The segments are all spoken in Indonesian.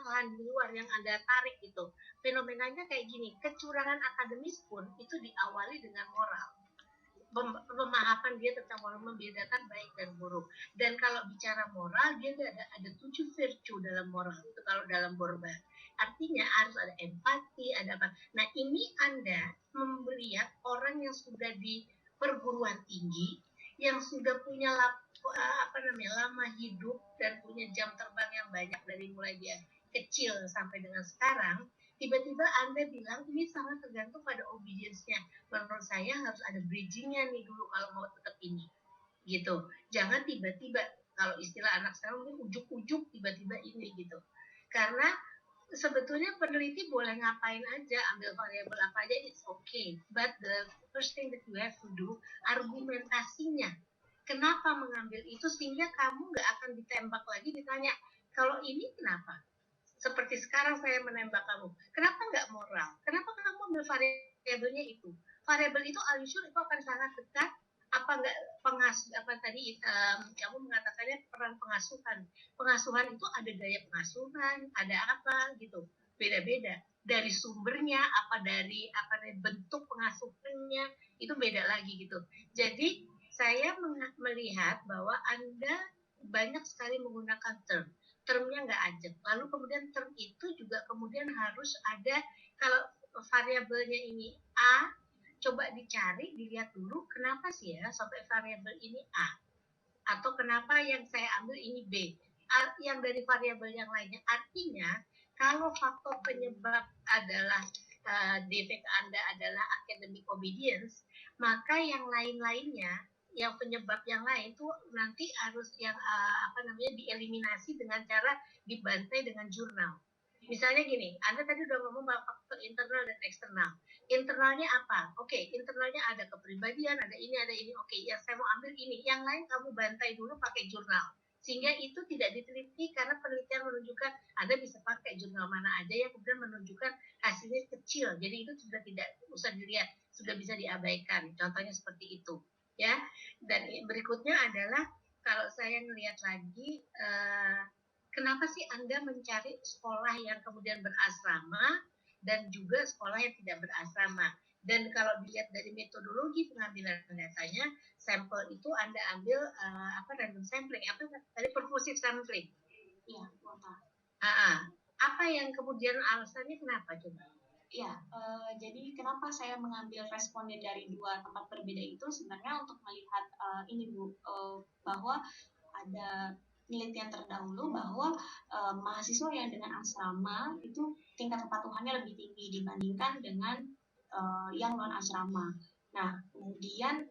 hal-hal di luar yang Anda tarik gitu. Fenomenanya kayak gini, kecurangan akademis pun itu diawali dengan moral. Pemahaman dia tentang moral, membedakan baik dan buruk. Dan kalau bicara moral, dia ada 7 virtue dalam moral itu kalau dalam Borba. Artinya harus ada empati, ada apa. Nah ini Anda melihat orang yang sudah di perguruan tinggi, yang sudah punya lama hidup dan punya jam terbang yang banyak dari mulai dia kecil sampai dengan sekarang, tiba-tiba Anda bilang ini sangat tergantung pada obedience-nya. Menurut saya harus ada bridging-nya nih dulu kalau mau tetap ini. Gitu. Jangan tiba-tiba, kalau istilah anak sekarang mungkin ujuk-ujuk tiba-tiba ini gitu. Karena sebetulnya peneliti boleh ngapain aja, ambil variabel apa aja, it's okay. But the first thing that you have to do, argumentasinya. Kenapa mengambil itu sehingga kamu nggak akan ditembak lagi ditanya, kalau ini kenapa? Seperti sekarang saya menembak kamu, kenapa nggak moral? Kenapa kamu ambil variabelnya itu? Variabel itu al-usul itu akan sangat dekat. Apa nggak pengasuh apa tadi kamu mengatakannya peran pengasuhan? Pengasuhan itu ada gaya pengasuhan, ada apa gitu, beda-beda. Dari sumbernya, dari bentuk pengasuhannya itu beda lagi gitu. Jadi saya melihat bahwa Anda banyak sekali menggunakan termnya nggak ajak. Lalu kemudian term itu juga kemudian harus ada, kalau variabelnya ini A, coba dicari, dilihat dulu kenapa sih ya sampai variabel ini A, atau kenapa yang saya ambil ini B, yang dari variabel yang lainnya. Artinya kalau faktor penyebab adalah defek Anda adalah academic obedience, maka yang lain-lainnya, yang penyebab yang lain itu nanti harus yang dieliminasi dengan cara dibantai dengan jurnal. Misalnya gini, Anda tadi udah ngomong bahwa faktor internal dan eksternal. Internalnya apa? Oke, internalnya ada kepribadian, ada ini. Oke, yang saya mau ambil ini. Yang lain kamu bantai dulu pakai jurnal. Sehingga itu tidak diteliti karena penelitian menunjukkan Anda bisa pakai jurnal mana aja yang kemudian menunjukkan hasilnya kecil. Jadi itu sudah tidak usah dilihat, sudah bisa diabaikan. Contohnya seperti itu. Ya. Dan berikutnya adalah kalau saya melihat lagi kenapa sih Anda mencari sekolah yang kemudian berasrama dan juga sekolah yang tidak berasrama? Dan kalau dilihat dari metodologi pengambilan datanya, sampel itu Anda ambil random sampling, tadi purposive sampling. Iya, kuota. Apa yang kemudian alasannya kenapa coba? Ya, jadi kenapa saya mengambil responden dari dua tempat berbeda itu sebenarnya untuk melihat ini Bu, bahwa ada penelitian terdahulu bahwa mahasiswa yang dengan asrama itu tingkat kepatuhannya lebih tinggi dibandingkan dengan yang non asrama. Nah, kemudian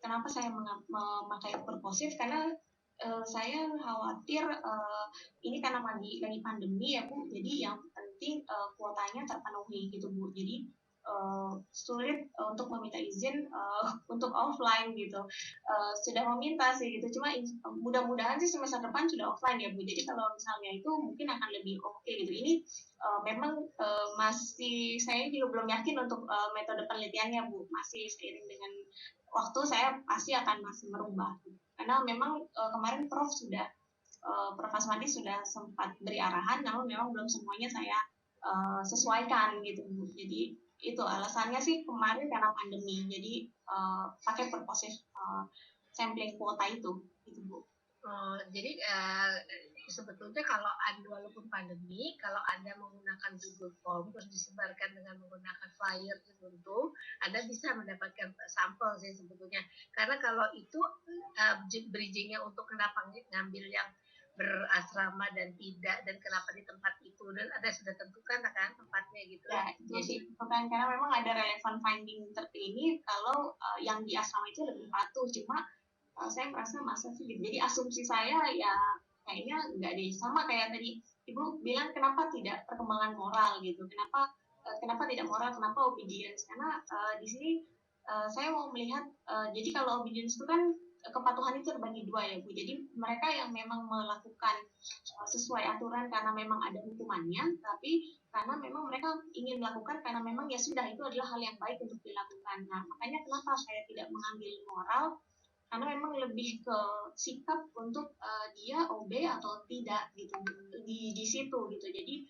kenapa saya memakai purposive, karena saya khawatir ini karena lagi pandemi ya Bu, jadi yang penting kuotanya terpenuhi gitu Bu. Jadi sulit untuk meminta izin untuk offline gitu. Sudah meminta sih gitu, cuma mudah-mudahan sih semester depan sudah offline ya Bu. Jadi kalau misalnya itu mungkin akan lebih oke gitu. Ini memang masih saya juga belum yakin untuk metode penelitiannya Bu. Masih seiring dengan waktu saya pasti akan masih merubah. Karena memang kemarin Prof Asmadi sudah sempat beri arahan, namun memang belum semuanya saya sesuaikan gitu Bu. Jadi itu alasannya sih kemarin karena pandemi, jadi pakai purposive sampling kuota itu gitu Bu. Jadi sebetulnya kalau Anda walaupun pandemi, kalau Anda menggunakan Google Form terus disebarkan dengan menggunakan flyer tertentu, Anda bisa mendapatkan sampel sih sebetulnya. Karena kalau itu bridgingnya untuk kenapa ngambil yang berasrama dan tidak, dan kenapa di tempat itu, dan ada sudah tentukan kan tempatnya gitu. Ya, jadi bukan karena memang ada relevant finding terpilih kalau yang di asrama itu lebih patuh, cuma saya merasa masa sih gitu. Jadi asumsi saya ya kayaknya nggak deh, sama kayak tadi Ibu bilang kenapa tidak perkembangan moral gitu, kenapa tidak moral, kenapa obedience, karena di sini saya mau melihat jadi kalau obedience itu kan kepatuhan itu terbagi dua ya Bu. Jadi mereka yang memang melakukan sesuai aturan karena memang ada hukumannya, tapi karena memang mereka ingin melakukan karena memang ya sudah itu adalah hal yang baik untuk dilakukan. Nah makanya kenapa saya tidak mengambil moral, karena memang lebih ke sikap untuk dia obey atau tidak gitu di situ gitu. Jadi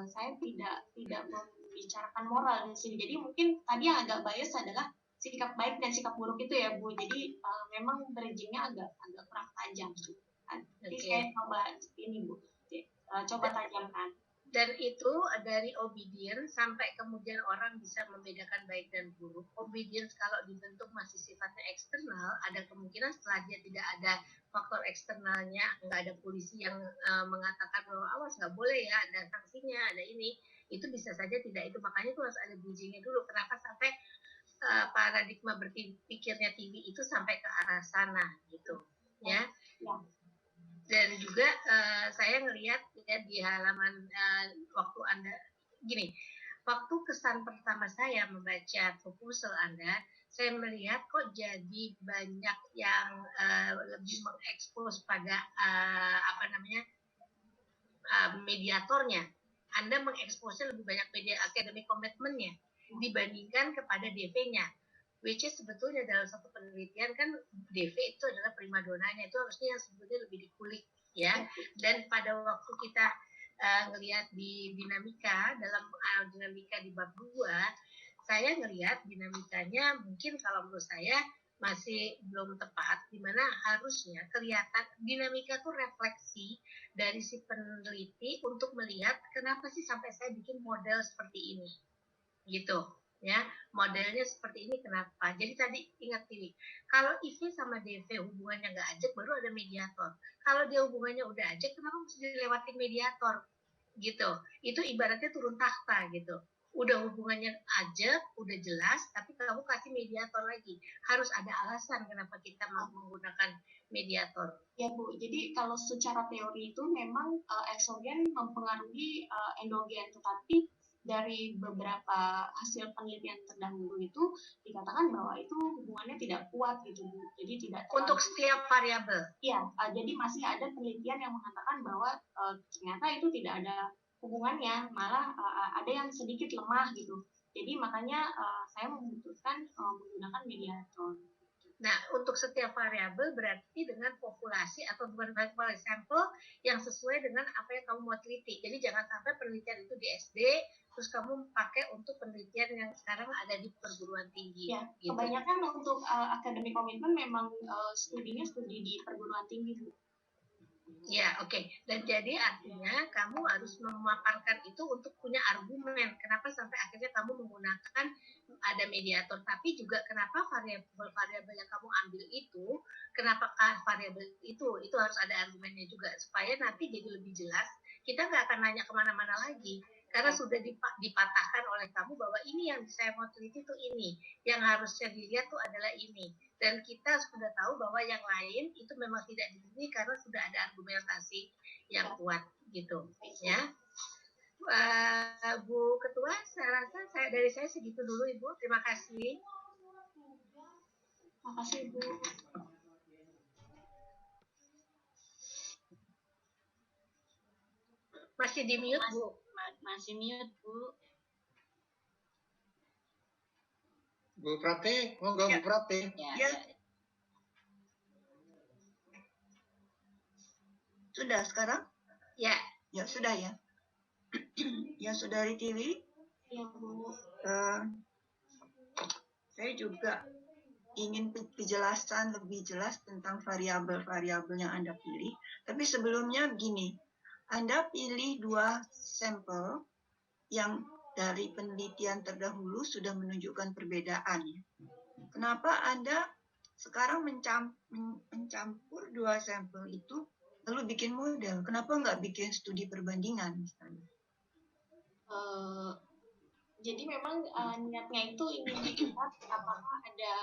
saya tidak membicarakan moral di sini. Jadi mungkin tadi yang agak bias adalah sikap baik dan sikap buruk itu ya Bu. Jadi memang bridgingnya agak kurang tajam. Nanti saya coba ini Bu. Coba tajamkan. Dan itu dari obedience sampai kemudian orang bisa membedakan baik dan buruk. Obedience kalau dibentuk masih sifatnya eksternal, ada kemungkinan setelah dia tidak ada faktor eksternalnya, nggak ada polisi yang mengatakan bahwa awas nggak boleh ya, ada sanksinya, ada ini, itu bisa saja tidak itu. Makanya itu harus ada bridgingnya dulu. Kenapa sampai paradigma berpikirnya TV itu sampai ke arah sana gitu, ya. Dan juga saya ngelihat ya di halaman waktu Anda gini, waktu kesan pertama saya membaca proposal Anda, saya melihat kok jadi banyak yang lebih mengekspos pada mediatornya. Anda mengeksposnya lebih banyak media academic commitment-nya dibandingkan kepada DV-nya. Which is sebetulnya dalam satu penelitian kan DV itu adalah primadonanya, itu harusnya yang sebetulnya lebih dikulik ya. Dan pada waktu kita ngelihat di dinamika dalam dinamika di bab 2, saya ngelihat dinamikanya mungkin kalau menurut saya masih belum tepat, di mana harusnya kelihatan dinamika itu refleksi dari si peneliti untuk melihat kenapa sih sampai saya bikin model seperti ini gitu ya, modelnya seperti ini kenapa. Jadi tadi ingat ini, kalau IV sama DV hubungannya nggak ajak baru ada mediator. Kalau dia hubungannya udah ajak kenapa mesti dilewatin mediator gitu. Itu ibaratnya turun takhta gitu. Udah hubungannya ajak, udah jelas, tapi kamu kasih mediator lagi. Harus ada alasan kenapa kita mau menggunakan mediator. Ya Bu, jadi kalau secara teori itu memang eksogen mempengaruhi endogen, tetapi dari beberapa hasil penelitian terdahulu itu dikatakan bahwa itu hubungannya tidak kuat gitu Bu. Jadi tidak terlalu, untuk setiap variabel. Iya, jadi masih ada penelitian yang mengatakan bahwa ternyata itu tidak ada hubungannya, malah ada yang sedikit lemah gitu. Jadi makanya saya memutuskan menggunakan mediator. Nah, untuk setiap variabel berarti dengan populasi atau bukan populasi sampel yang sesuai dengan apa yang kamu mau teliti. Jadi jangan sampai penelitian itu di SD, terus kamu pakai untuk penelitian yang sekarang ada di perguruan tinggi. Ya, gitu. Kebanyakan untuk academic commitment memang studinya studi di perguruan tinggi. Ya, oke. Dan jadi artinya kamu harus memaparkan itu untuk punya argumen. Kenapa sampai akhirnya kamu menggunakan ada mediator. Tapi juga kenapa variabel-variabel yang kamu ambil itu, kenapa variabel itu harus ada argumennya juga. Supaya nanti jadi lebih jelas, kita nggak akan nanya kemana-mana lagi. Karena sudah dipatahkan oleh kamu bahwa ini yang saya mau teliti itu ini. Yang harusnya dilihat tuh adalah ini. Dan kita sudah tahu bahwa yang lain itu memang tidak diteliti karena sudah ada argumentasi yang kuat gitu ya. Bu Ketua, saya rasa dari saya segitu dulu Ibu. Terima kasih. Terima kasih Bu. Masih di mute Bu. Masih mute Bu. Bu Prati, monggo Bu Prati. Ya. Sudah sekarang? Ya. Ya sudah ya. Yang sudah dari TV? Ya Bu. Saya juga ingin penjelasan lebih jelas tentang variabel-variabel yang Anda pilih. Tapi sebelumnya begini, Anda pilih 2 sampel yang dari penelitian terdahulu sudah menunjukkan perbedaan. Kenapa Anda sekarang mencampur 2 sampel itu lalu bikin model? Kenapa nggak bikin studi perbandingan misalnya? Jadi memang niatnya itu ingin melihat apakah ada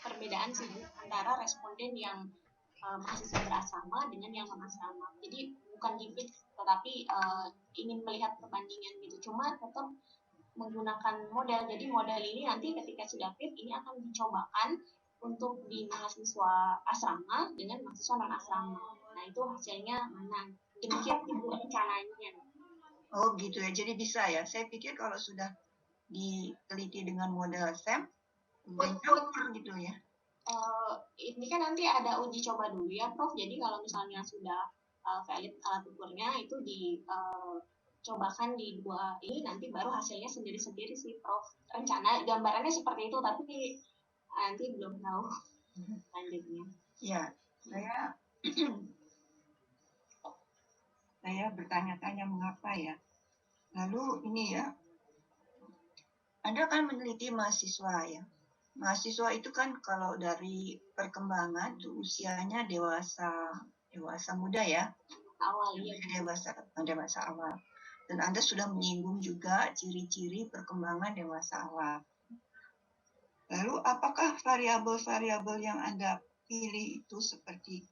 perbedaan sih antara responden yang mahasiswa berasrama dengan yang non-asrama. Jadi bukan dipit, tetapi ingin melihat perbandingan gitu. Cuma tetap menggunakan model. Jadi model ini nanti ketika sudah fit, ini akan dicobakan untuk di mahasiswa asrama dengan mahasiswa non-asrama. Nah itu hasilnya mana? Demikian itu rencananya. Oh gitu ya, jadi bisa ya. Saya pikir kalau sudah diteliti dengan model SEM, campur gitu ya. ini kan nanti ada uji coba dulu ya, Prof. Jadi kalau misalnya sudah valid alat ukurnya itu dicobakan di dua ini, nanti baru hasilnya sendiri-sendiri sih, Prof. Rencana gambarannya seperti itu, tapi nanti belum tahu lanjutnya. Ya, saya bertanya-tanya mengapa ya. Lalu ini ya, Anda kan meneliti mahasiswa ya. Mahasiswa itu kan kalau dari perkembangan itu usianya dewasa muda ya. Awal ya. Dewasa awal. Dan Anda sudah menyinggung juga ciri-ciri perkembangan dewasa awal. Lalu apakah variabel-variabel yang Anda pilih itu seperti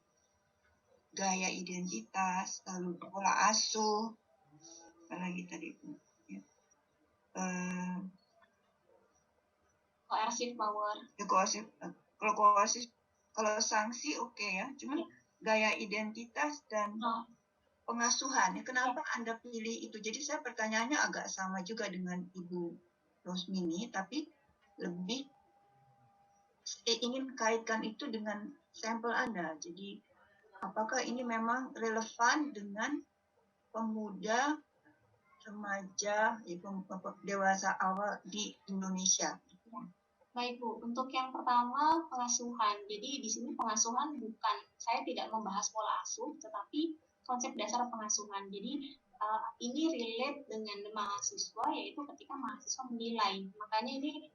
gaya identitas, lalu pola asuh, apalagi tadi itu, ya. Coercive power. Kalau sanksi oke ya, cuman gaya identitas dan pengasuhan, ya, kenapa Anda pilih itu? Jadi saya pertanyaannya agak sama juga dengan Ibu Rosmini, tapi lebih ingin kaitkan itu dengan sampel Anda. Jadi apakah ini memang relevan dengan pemuda, remaja, dewasa awal di Indonesia? Baik Bu, untuk yang pertama pengasuhan. Jadi di sini pengasuhan bukan, saya tidak membahas pola asuh, tetapi konsep dasar pengasuhan. Jadi ini relate dengan mahasiswa, yaitu ketika mahasiswa menilai. Makanya ini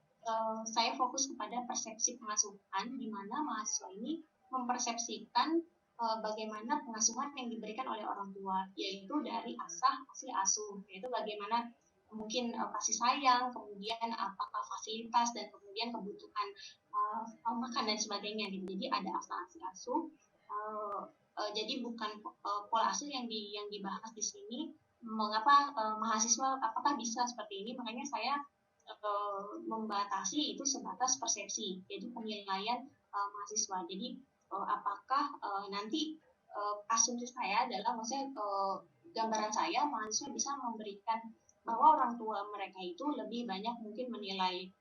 saya fokus kepada persepsi pengasuhan, di mana mahasiswa ini mempersepsikan bagaimana pengasuhan yang diberikan oleh orang tua, yaitu dari hasil asuh, yaitu bagaimana mungkin kasih sayang, kemudian apakah fasilitas, dan kemudian kebutuhan makan dan sebagainya gitu. Jadi ada hasil asuh. Jadi bukan pola asuh yang dibahas di sini. Mengapa mahasiswa apakah bisa seperti ini? Makanya saya membatasi itu sebatas persepsi, jadi penilaian mahasiswa. Jadi apakah nanti asumsi saya adalah, maksudnya gambaran saya mahasiswa bisa memberikan bahwa orang tua mereka itu lebih banyak mungkin menilai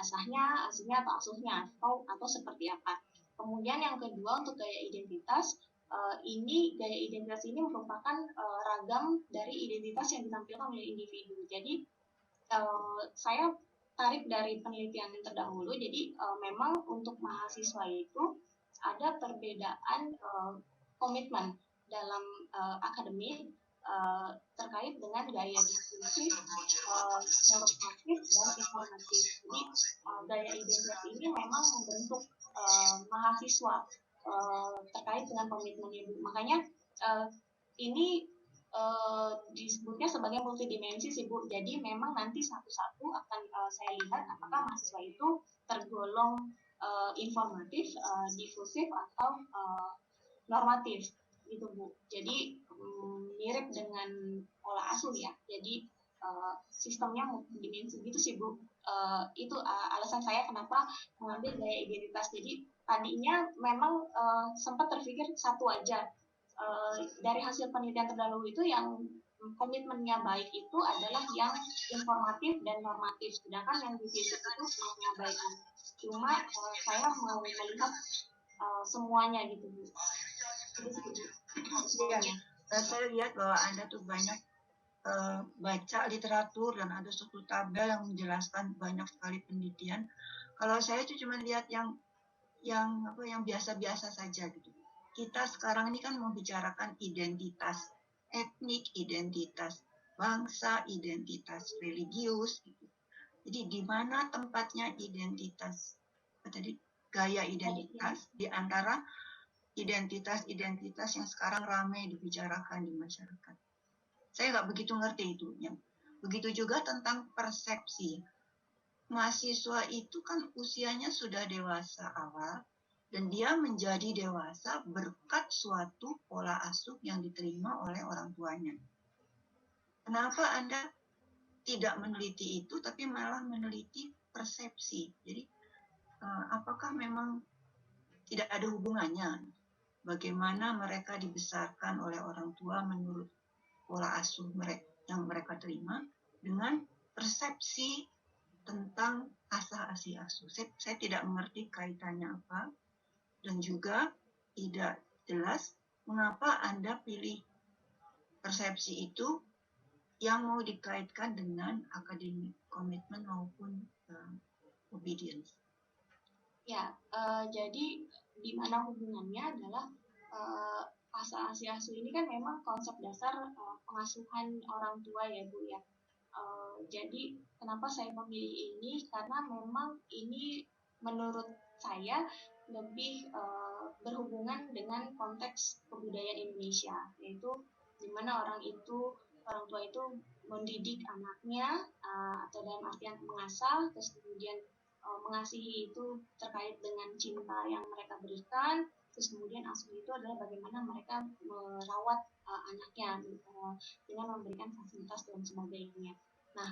asuhnya atau asuhnya atau seperti apa. Kemudian yang kedua untuk gaya identitas, gaya identitas ini merupakan ragam dari identitas yang ditampilkan oleh individu. Jadi saya tarik dari penelitian yang terdahulu. Jadi memang untuk mahasiswa itu ada perbedaan komitmen dalam akademik terkait dengan gaya diskursif, normatif, dan informatif. Jadi gaya identitas ini memang membentuk mahasiswa terkait dengan komitmennya. Makanya ini disebutnya sebagai multidimensi sih Bu. Jadi memang nanti satu-satu akan saya lihat apakah mahasiswa itu tergolong informatif, difusif, atau normatif gitu Bu. Jadi mirip dengan pola asuh ya. Jadi sistemnya multidimensi gitu sih Bu. Itu alasan saya kenapa mengambil gaya identitas. Jadi tadinya memang sempat terpikir satu aja. Dari hasil penelitian terdahulu itu yang komitmennya baik itu adalah yang informatif dan normatif, sedangkan yang difusif itu semuanya baik. Cuma saya mau melihat semuanya gitu Bu. Ya, saya lihat bahwa Anda tuh banyak baca literatur dan ada suatu tabel yang menjelaskan banyak sekali penelitian. Kalau saya itu cuma lihat yang biasa-biasa saja gitu. Kita sekarang ini kan membicarakan identitas etnik, identitas bangsa, identitas religius gitu. Jadi di mana tempatnya identitas gaya identitas di antara identitas-identitas yang sekarang ramai dibicarakan di masyarakat. Saya nggak begitu ngerti itu. Begitu juga tentang persepsi. Mahasiswa itu kan usianya sudah dewasa awal, dan dia menjadi dewasa berkat suatu pola asuh yang diterima oleh orang tuanya. Kenapa Anda tidak meneliti itu, tapi malah meneliti persepsi? Jadi, apakah memang tidak ada hubungannya bagaimana mereka dibesarkan oleh orang tua menurut pola asuh yang mereka terima dengan persepsi tentang asa asi asuh. Saya tidak mengerti kaitannya apa, dan juga tidak jelas mengapa Anda pilih persepsi itu yang mau dikaitkan dengan academic commitment maupun obedience. Ya, jadi di mana hubungannya adalah asa asi asuh ini kan memang konsep dasar pengasuhan orang tua ya Bu ya. Jadi kenapa saya memilih ini, karena memang ini menurut saya lebih berhubungan dengan konteks kebudayaan Indonesia, yaitu di mana orang tua itu mendidik anaknya atau dalam artian mengasah, terus kemudian mengasihi itu terkait dengan cinta yang mereka berikan, terus kemudian asuh itu adalah bagaimana mereka merawat anaknya dengan memberikan fasilitas dan sebagainya. Nah,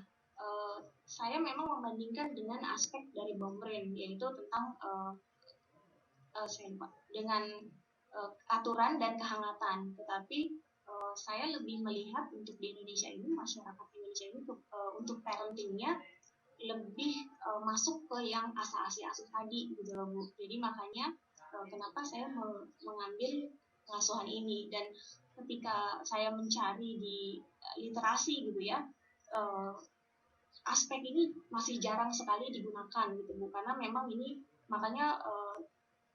saya memang membandingkan dengan aspek dari Bombrain, yaitu tentang dengan aturan dan kehangatan. Tetapi saya lebih melihat untuk di Indonesia ini, masyarakat Indonesia ini untuk parentingnya lebih masuk ke yang asa asi asuh tadi gitu loh Bu. Jadi makanya kenapa saya mengambil pengasuhan ini, dan ketika saya mencari di literasi gitu ya, aspek ini masih jarang sekali digunakan gitu Bu, karena memang ini makanya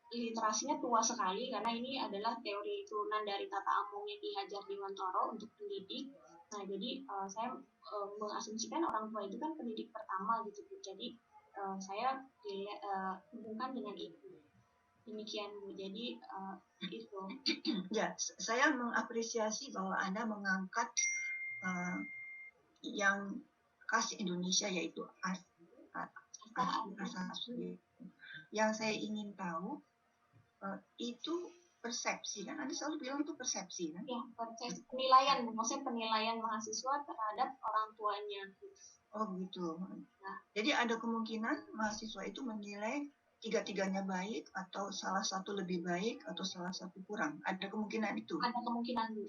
literasinya tua sekali, karena ini adalah teori turunan dari Tata Amungnya Ki Hajar Dewantara untuk pendidik. Nah, jadi saya mengasumsikan orang tua itu kan pendidik pertama gitu Bu. Jadi saya hubungkan dengan itu. Demikian Bu. Jadi itu. Ya, saya mengapresiasi bahwa Anda mengangkat yang khas Indonesia, yaitu asa asuh. Yang saya ingin tahu itu persepsi kan? Anda selalu bilang itu persepsi kan? Ya, persepsi, penilaian, maksudnya penilaian mahasiswa terhadap orang tuanya. Oh gitu. Nah, jadi ada kemungkinan mahasiswa itu menilai tiga-tiganya baik, atau salah satu lebih baik, atau salah satu kurang. Ada kemungkinan itu? Ada kemungkinan Bu.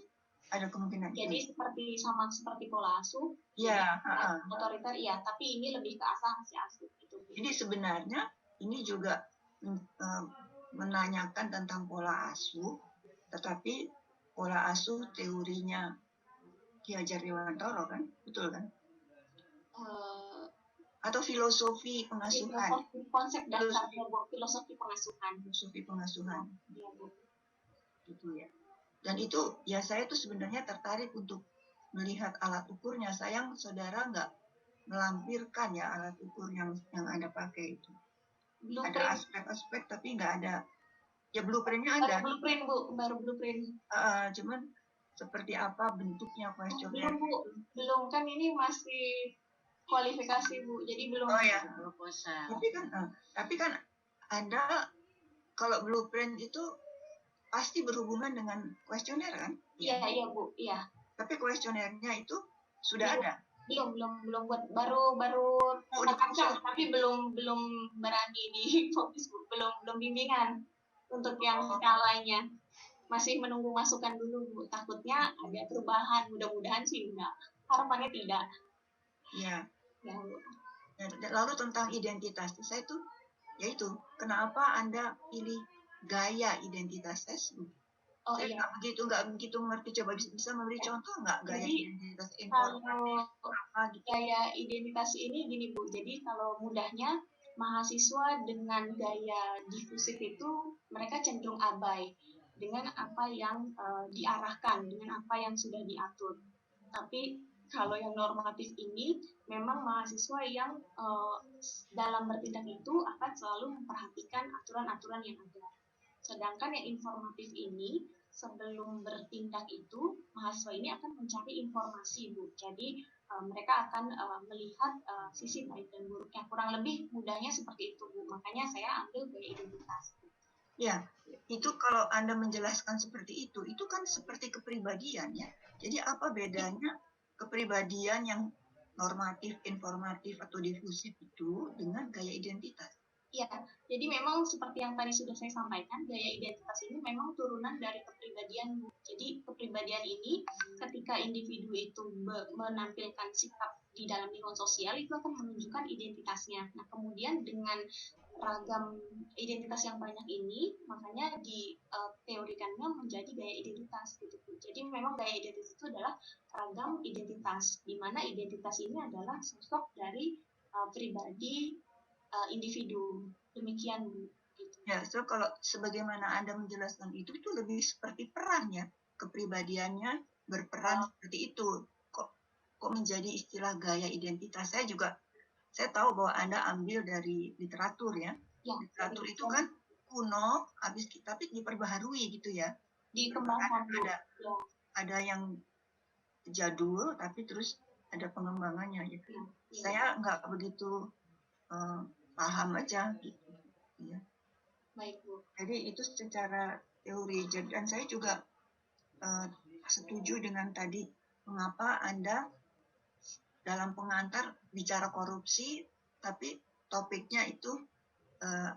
Ada kemungkinan. Jadi itu. seperti pola asuh. Ya. Otoriter ya, tapi ini lebih ke asa asi asuh gitu. Jadi sebenarnya ini juga menanyakan tentang pola asuh, tetapi pola asuh teorinya Ki Hajar Dewantara kan, betul kan? Atau filosofi pengasuhan? Konsep dasarnya filosofi pengasuhan. Filosofi pengasuhan. Iya Bu. Gitu ya. Dan itu ya, saya tuh sebenarnya tertarik untuk melihat alat ukurnya. Sayang saudara nggak melampirkan ya alat ukur yang Anda pakai itu. Blueprint. Ada aspek-aspek tapi nggak ada. Ya blueprintnya ada. Blueprint Bu, baru blueprint. Cuman seperti apa bentuknya kuesioner? Belum kan, ini masih kualifikasi Bu, jadi belum. Oh ya, proposal. Tapi kan Anda kalau blueprint itu pasti berhubungan dengan kuesioner kan? Iya Bu, iya. Tapi kuesionernya itu sudah ada? Belum buat, baru dirancang, tapi belum berani di fokus Bu, belum bimbingan untuk yang lainnya. Masih menunggu masukan dulu Bu, takutnya ada perubahan, mudah-mudahan sih enggak, harapannya tidak. Ya. Ya Bu. Lalu tentang identitas, saya tuh yaitu kenapa Anda pilih gaya identitas tes? Saya nggak begitu mengerti. Coba bisa memberi contoh nggak gaya identitas informatif apa gitu? Gaya identitas ini gini Bu, jadi kalau mudahnya mahasiswa dengan gaya difusif itu mereka cenderung abai dengan apa yang diarahkan, dengan apa yang sudah diatur. Tapi kalau yang normatif ini memang mahasiswa yang dalam bertindak itu akan selalu memperhatikan aturan-aturan yang ada. Sedangkan yang informatif ini, sebelum bertindak itu, mahasiswa ini akan mencari informasi Bu. Jadi mereka akan melihat sisi baik dan buruknya. Kurang lebih mudahnya seperti itu Bu. Makanya saya ambil gaya identitas. Ya, itu kalau Anda menjelaskan seperti itu kan seperti kepribadian ya. Jadi apa bedanya kepribadian yang normatif, informatif, atau difusif itu dengan gaya identitas? Ya, jadi memang seperti yang tadi sudah saya sampaikan, gaya identitas ini memang turunan dari kepribadian. Jadi kepribadian ini ketika individu itu menampilkan sikap di dalam lingkungan sosial itu akan menunjukkan identitasnya. Nah, kemudian dengan ragam identitas yang banyak ini, makanya diteorikannya menjadi gaya identitas gitu. Jadi memang gaya identitas itu adalah ragam identitas, di mana identitas ini adalah sosok dari pribadi individu. Demikian Bu. Gitu. Ya, so kalau sebagaimana Anda menjelaskan itu lebih seperti peran ya, kepribadiannya berperan seperti itu. Kok menjadi istilah gaya identitas? Saya tahu bahwa Anda ambil dari literatur ya. Ya, literatur itu kan kuno, tapi diperbaharui gitu ya. Dikembangkan. Ada yang jadul, tapi terus ada pengembangannya gitu. Ya. Saya nggak begitu paham aja gitu. Ya. Baik Bu. Jadi itu secara teori. Dan saya juga setuju dengan tadi mengapa Anda dalam pengantar bicara korupsi, tapi topiknya itu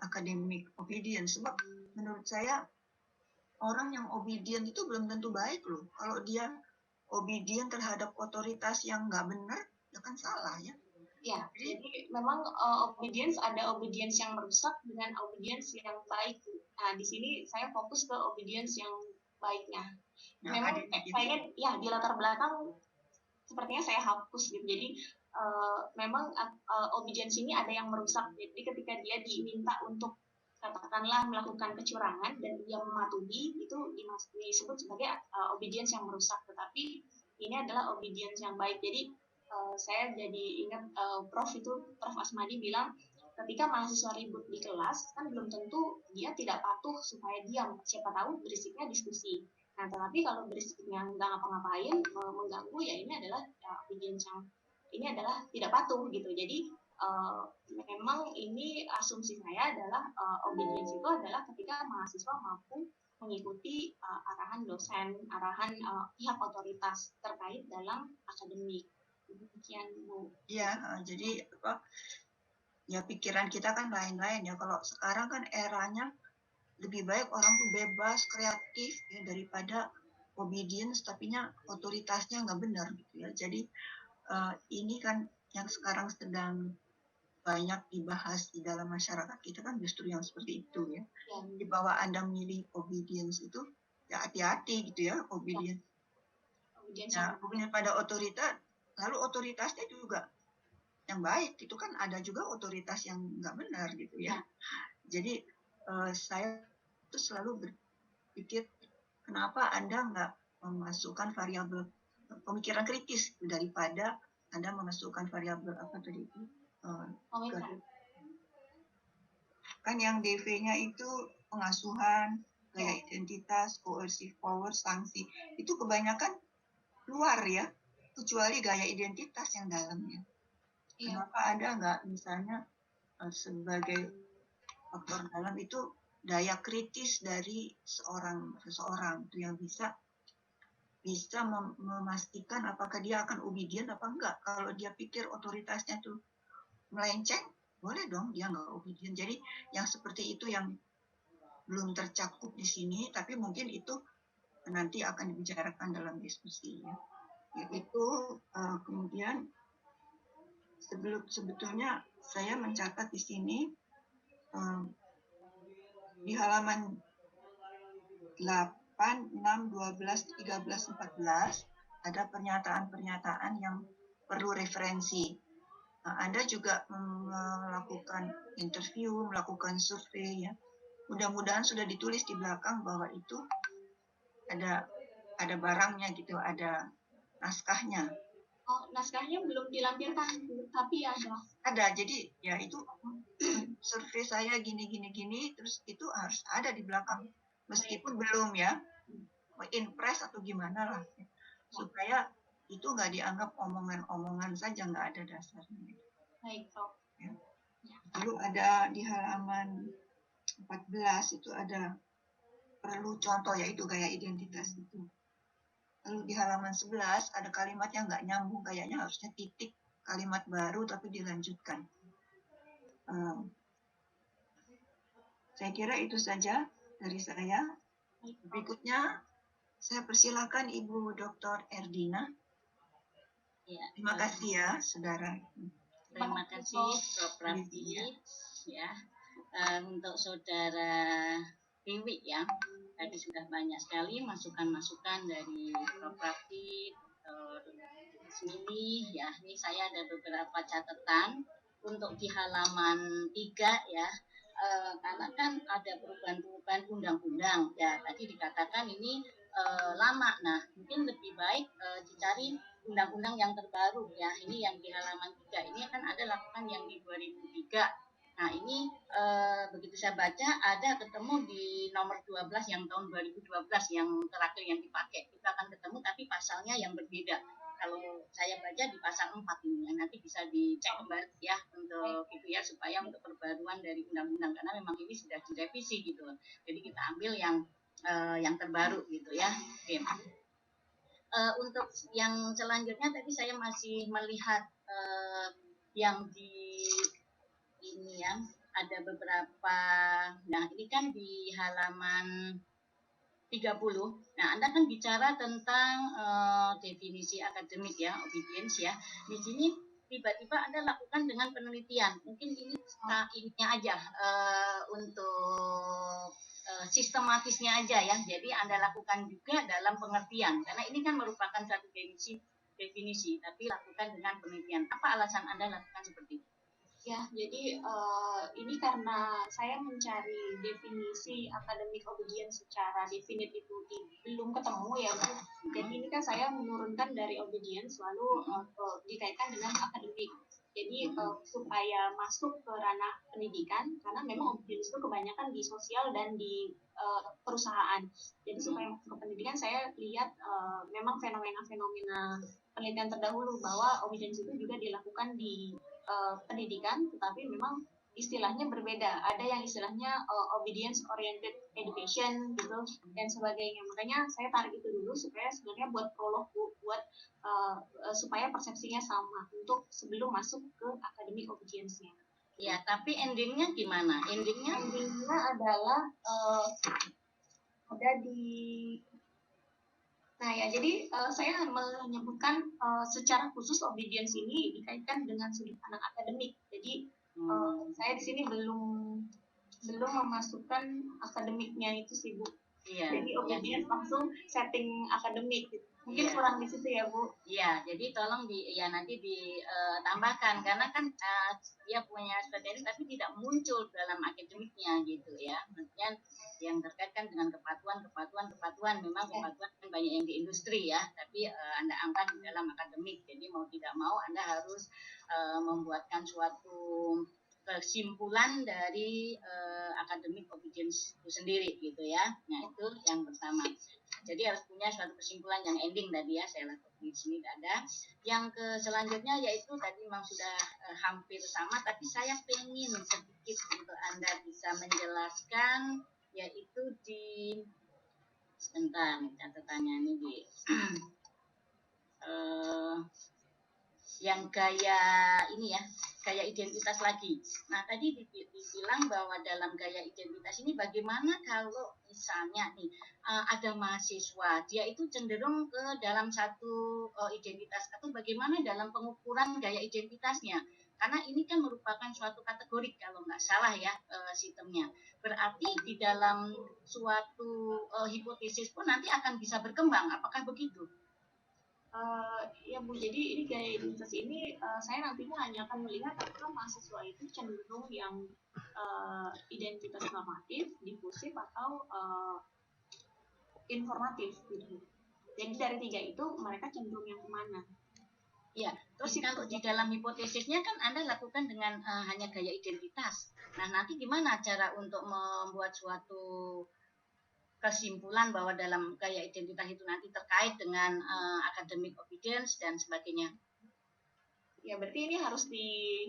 academic obedience. Sebab menurut saya orang yang obedient itu belum tentu baik loh. Kalau dia obedient terhadap otoritas yang nggak benar, ya kan salah ya. Ya, jadi memang obedience ada obedience yang merusak dengan obedience yang baik. Nah, di sini saya fokus ke obedience yang baiknya. Memang saya ya di latar belakang sepertinya saya hapus gitu. Jadi memang obedience ini ada yang merusak. Jadi ketika dia diminta untuk katakanlah melakukan kecurangan dan dia mematuhi, itu disebut sebagai obedience yang merusak. Tetapi ini adalah obedience yang baik. Jadi saya jadi ingat Prof Asmadi bilang ketika mahasiswa ribut di kelas kan belum tentu dia tidak patuh supaya diam, siapa tahu berisiknya diskusi. Nah, tetapi kalau berisiknya nggak ngapa-ngapain, mengganggu, ya ini adalah obedience yang ini adalah tidak patuh gitu. Jadi memang ini asumsi saya adalah obedience itu adalah ketika mahasiswa mampu mengikuti arahan dosen, arahan pihak otoritas terkait dalam akademik. Demikian Bu. Iya, jadi ya pikiran kita kan lain-lain ya. Kalau sekarang kan eranya lebih baik orang tuh bebas, kreatif ya daripada obedience tapinya otoritasnya nggak benar gitu ya. Jadi ini kan yang sekarang sedang banyak dibahas di dalam masyarakat kita kan justru yang seperti itu ya. Di bawah Anda milih obedience itu ya hati-hati gitu ya, obedience. Ya, obedience pada otoritas, lalu otoritasnya juga yang baik itu kan ada juga otoritas yang nggak benar gitu ya. Jadi saya itu selalu berpikir kenapa Anda nggak memasukkan variabel pemikiran kritis daripada Anda memasukkan variabel apa tadi itu kan yang DV-nya itu pengasuhan, gaya identitas, coercive power, sanksi itu kebanyakan luar ya, kecuali gaya identitas yang dalamnya. Kenapa Anda nggak misalnya sebagai faktor dalam itu daya kritis dari seseorang itu yang bisa memastikan apakah dia akan obedient apa enggak. Kalau dia pikir otoritasnya tuh melenceng, boleh dong dia nggak obedient. Jadi yang seperti itu yang belum tercakup di sini, tapi mungkin itu nanti akan dibicarakan dalam diskusi ya. Yaitu kemudian sebetulnya saya mencatat di sini di halaman 8, 6, 12, 13, 14 ada pernyataan-pernyataan yang perlu referensi. Nah, Anda juga melakukan interview, melakukan survei ya. Mudah-mudahan sudah ditulis di belakang bahwa itu ada barangnya gitu, ada naskahnya. Oh, naskahnya belum dilampirkan, tapi ada. Ada, jadi ya itu survei saya gini, terus itu harus ada di belakang. Meskipun belum ya, impress atau gimana lah. Supaya itu nggak dianggap omongan-omongan saja, nggak ada dasarnya. Baik, Prof. Ya. Lalu ada di halaman 14 itu ada perlu contoh yaitu gaya identitas itu. Lalu di halaman 11 ada kalimat yang nggak nyambung, kayaknya harusnya titik kalimat baru tapi dilanjutkan. Saya kira itu saja dari saya. Berikutnya saya persilakan Ibu Dr. Erdina. Ya, Terima kasih ya, saudara. terima kasih Prof. Raffi ya. Untuk saudara Dewi ya, tadi sudah banyak sekali masukan-masukan dari Prof. Raffi, Smini ya. Ini saya ada beberapa catatan untuk di halaman 3 ya. Karena kan ada perubahan-perubahan undang-undang ya. Tadi dikatakan ini lama. Nah, mungkin lebih baik dicari undang-undang yang terbaru ya. Ini yang di halaman 3 ini kan ada lakukan yang di 2003. Nah, ini begitu saya baca ada ketemu di nomor 12 yang tahun 2012 yang terakhir yang dipakai. Kita akan ketemu tapi pasalnya yang berbeda. Kalau saya baca di pasal 4 ini ya, nanti bisa dicek kembali ya untuk itu ya, supaya untuk perbaruan dari undang-undang, karena memang ini sudah direvisi gitu. Jadi kita ambil yang terbaru gitu ya. Oke. Untuk yang selanjutnya tadi saya masih melihat yang di ini ya, ada beberapa. Nah, ini kan di halaman 30. Nah, Anda kan bicara tentang definisi akademik ya, obedience ya. Di sini tiba-tiba Anda lakukan dengan penelitian. Mungkin ini ininya aja untuk sistematisnya aja ya. Jadi Anda lakukan juga dalam pengertian, karena ini kan merupakan satu definisi, tapi lakukan dengan penelitian. Apa alasan Anda lakukan seperti itu? Ya, jadi ini karena saya mencari definisi akademik obedience secara definitif itu belum ketemu ya Bu. Jadi ini kan saya menurunkan dari obedience lalu dikaitkan dengan akademik. Jadi supaya masuk ke ranah pendidikan, karena memang obedience itu kebanyakan di sosial dan di perusahaan. Jadi supaya masuk ke pendidikan, saya lihat memang fenomena-fenomena penelitian terdahulu bahwa obedience itu juga dilakukan di pendidikan, tetapi memang istilahnya berbeda. Ada yang istilahnya obedience oriented education gitu dan sebagainya. Makanya saya tarik itu dulu supaya sebenarnya buat prolog buat supaya persepsinya sama untuk sebelum masuk ke academic obedience-nya. Ya, tapi endingnya gimana? Endingnya adalah ada di. Nah ya, jadi saya menyebutkan secara khusus obedience ini dikaitkan dengan sudut pandang akademik. Jadi saya di sini belum memasukkan akademiknya itu sih Bu. Iya. Jadi obedience langsung setting akademik. Mungkin kurang di situ ya Bu. Iya, jadi tolong nanti ditambahkan karena kan dia punya strategi tapi tidak muncul dalam akademiknya gitu ya. Maksudnya yang terkait kan dengan kepatuhan. Memang kepatuhan kan banyak yang di industri ya, tapi Anda angkat di dalam akademik. Jadi mau tidak mau Anda harus membuatkan suatu kesimpulan dari akademik obedience itu sendiri gitu ya. Nah, itu yang pertama. Jadi harus punya suatu kesimpulan yang ending tadi ya, saya lakukan di sini tidak ada. Yang selanjutnya yaitu tadi memang sudah hampir sama, tapi saya pengen sedikit untuk Anda bisa menjelaskan, yaitu di sebentar catatannya ini di yang gaya ini ya, gaya identitas lagi. Nah, tadi dibilang bahwa dalam gaya identitas ini bagaimana kalau misalnya nih ada mahasiswa, dia itu cenderung ke dalam satu identitas, atau bagaimana dalam pengukuran gaya identitasnya. Karena ini kan merupakan suatu kategori kalau nggak salah ya sistemnya. Berarti di dalam suatu hipotesis pun nanti akan bisa berkembang. Apakah begitu? Ya Bu, jadi ini gaya identitas ini saya nantinya hanya akan melihat apakah mahasiswa itu cenderung yang identitas normatif, difusif atau informatif gitu. Jadi dari 3 itu mereka cenderung yang kemana? Ya, terus kalau di dalam hipotesisnya kan Anda lakukan dengan hanya gaya identitas. Nah, nanti gimana cara untuk membuat suatu kesimpulan bahwa dalam gaya identitas itu nanti terkait dengan academic obedience dan sebagainya? Ya, berarti ini harus di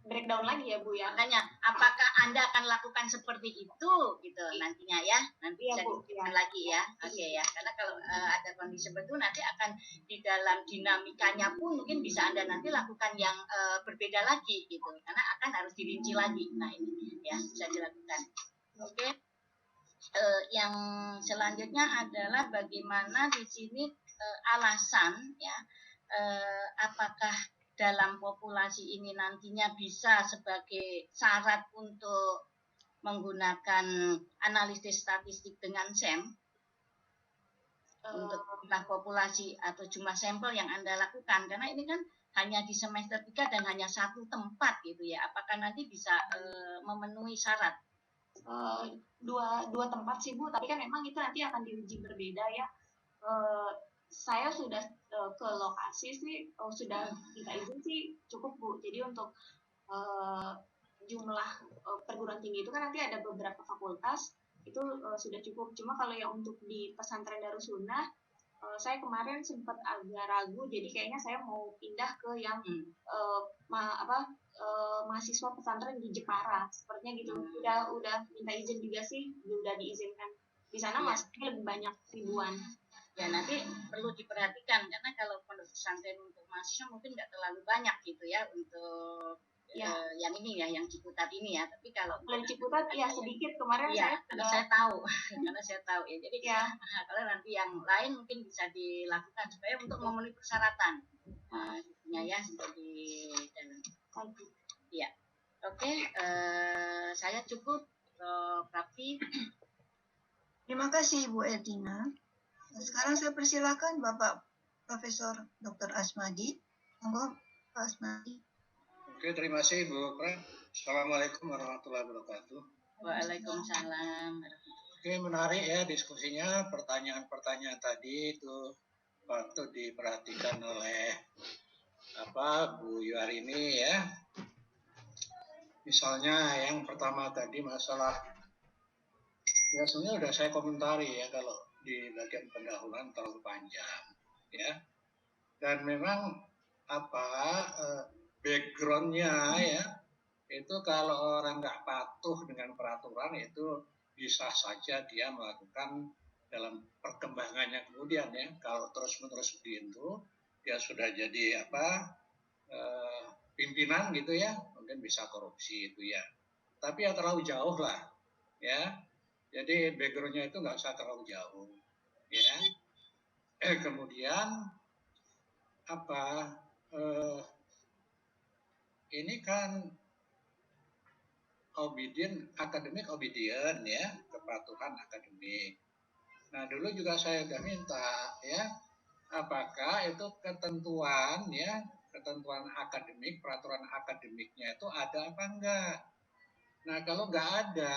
breakdown lagi ya Bu ya. Makanya apakah Anda akan lakukan seperti itu gitu nantinya ya? Nanti bisa dibuktikan lagi ya. Oke ya. Karena kalau ada kondisi seperti itu nanti akan di dalam dinamikanya pun mungkin bisa Anda nanti lakukan yang berbeda lagi gitu. Karena akan harus dirinci lagi. Nah, ini ya bisa dilakukan. Oke. Yang selanjutnya adalah bagaimana di sini alasan ya apakah dalam populasi ini nantinya bisa sebagai syarat untuk menggunakan analisis statistik dengan SEM untuk jumlah populasi atau jumlah sampel yang Anda lakukan, karena ini kan hanya di semester 3 dan hanya satu tempat gitu ya. Apakah nanti bisa memenuhi syarat? Dua tempat sih Bu, tapi kan memang itu nanti akan diuji berbeda ya. Saya sudah ke lokasi sih, sudah minta izin sih cukup Bu. Jadi untuk jumlah perguruan tinggi itu kan nanti ada beberapa fakultas itu sudah cukup. Cuma kalau yang untuk di pesantren Darussunnah, saya kemarin sempat agak ragu, jadi kayaknya saya mau pindah ke yang mahasiswa pesantren di Jepara, sepertinya gitu. Udah minta izin juga sih, udah diizinkan. Di sana masuknya lebih banyak ribuan. Ya nanti perlu diperhatikan, karena kalau pondok pesantren untuk mahasiswa mungkin nggak terlalu banyak gitu ya untuk yang ini ya, yang Ciputat ini ya. Tapi kalau Ciputat ya sedikit kemarin ya, saya tahu karena saya tahu ya. Jadi kalau nanti yang lain mungkin bisa dilakukan supaya untuk memenuhi persyaratan ya jadi dan ya. Oke, saya cukup Prapi. Terima kasih Ibu Erdina. Sekarang saya persilakan Bapak Profesor Dr. Asmadi. Monggo Pak Asmadi. Oke, terima kasih Bu Pran. Assalamualaikum warahmatullahi wabarakatuh. Waalaikumsalam. Oke, menarik ya diskusinya. Pertanyaan-pertanyaan tadi itu patut diperhatikan oleh Bu Yuarini ya. Misalnya yang pertama tadi masalah, ya sebenarnya udah saya komentari ya kalau di bagian pendahuluan terlalu panjang ya. Dan memang backgroundnya ya itu kalau orang nggak patuh dengan peraturan itu bisa saja dia melakukan dalam perkembangannya kemudian ya, kalau terus-menerus begitu dia sudah jadi pimpinan gitu ya, mungkin bisa korupsi itu ya. Tapi ya terlalu jauh lah ya. Jadi backgroundnya itu nggak usah terlalu jauh ya. Kemudian ini kan akademik obedient ya, kepatuhan akademik. Nah dulu juga saya udah minta ya, apakah itu ketentuan akademik, peraturan akademiknya itu ada apa enggak? Nah kalau nggak ada,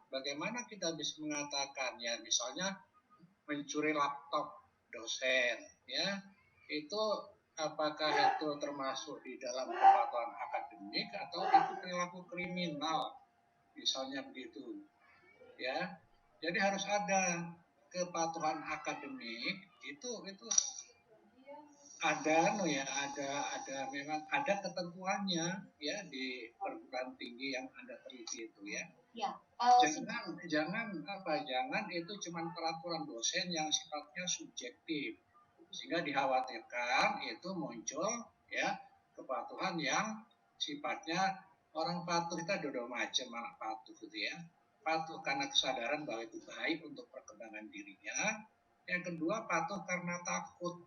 bagaimana kita bisa mengatakan ya, misalnya mencuri laptop dosen ya, itu apakah itu termasuk di dalam kepatuhan akademik atau itu perilaku kriminal, misalnya begitu ya. Jadi harus ada kepatuhan akademik, itu memang ada ketentuannya ya di perguruan tinggi yang Anda teliti itu ya. Jangan itu cuma peraturan dosen yang sifatnya subjektif, sehingga dikhawatirkan itu muncul ya kepatuhan yang sifatnya orang patuh. Kita dodo macam anak patuh gitu ya, patuh karena kesadaran bahwa itu baik untuk perkembangan dirinya. Yang kedua patuh karena takut.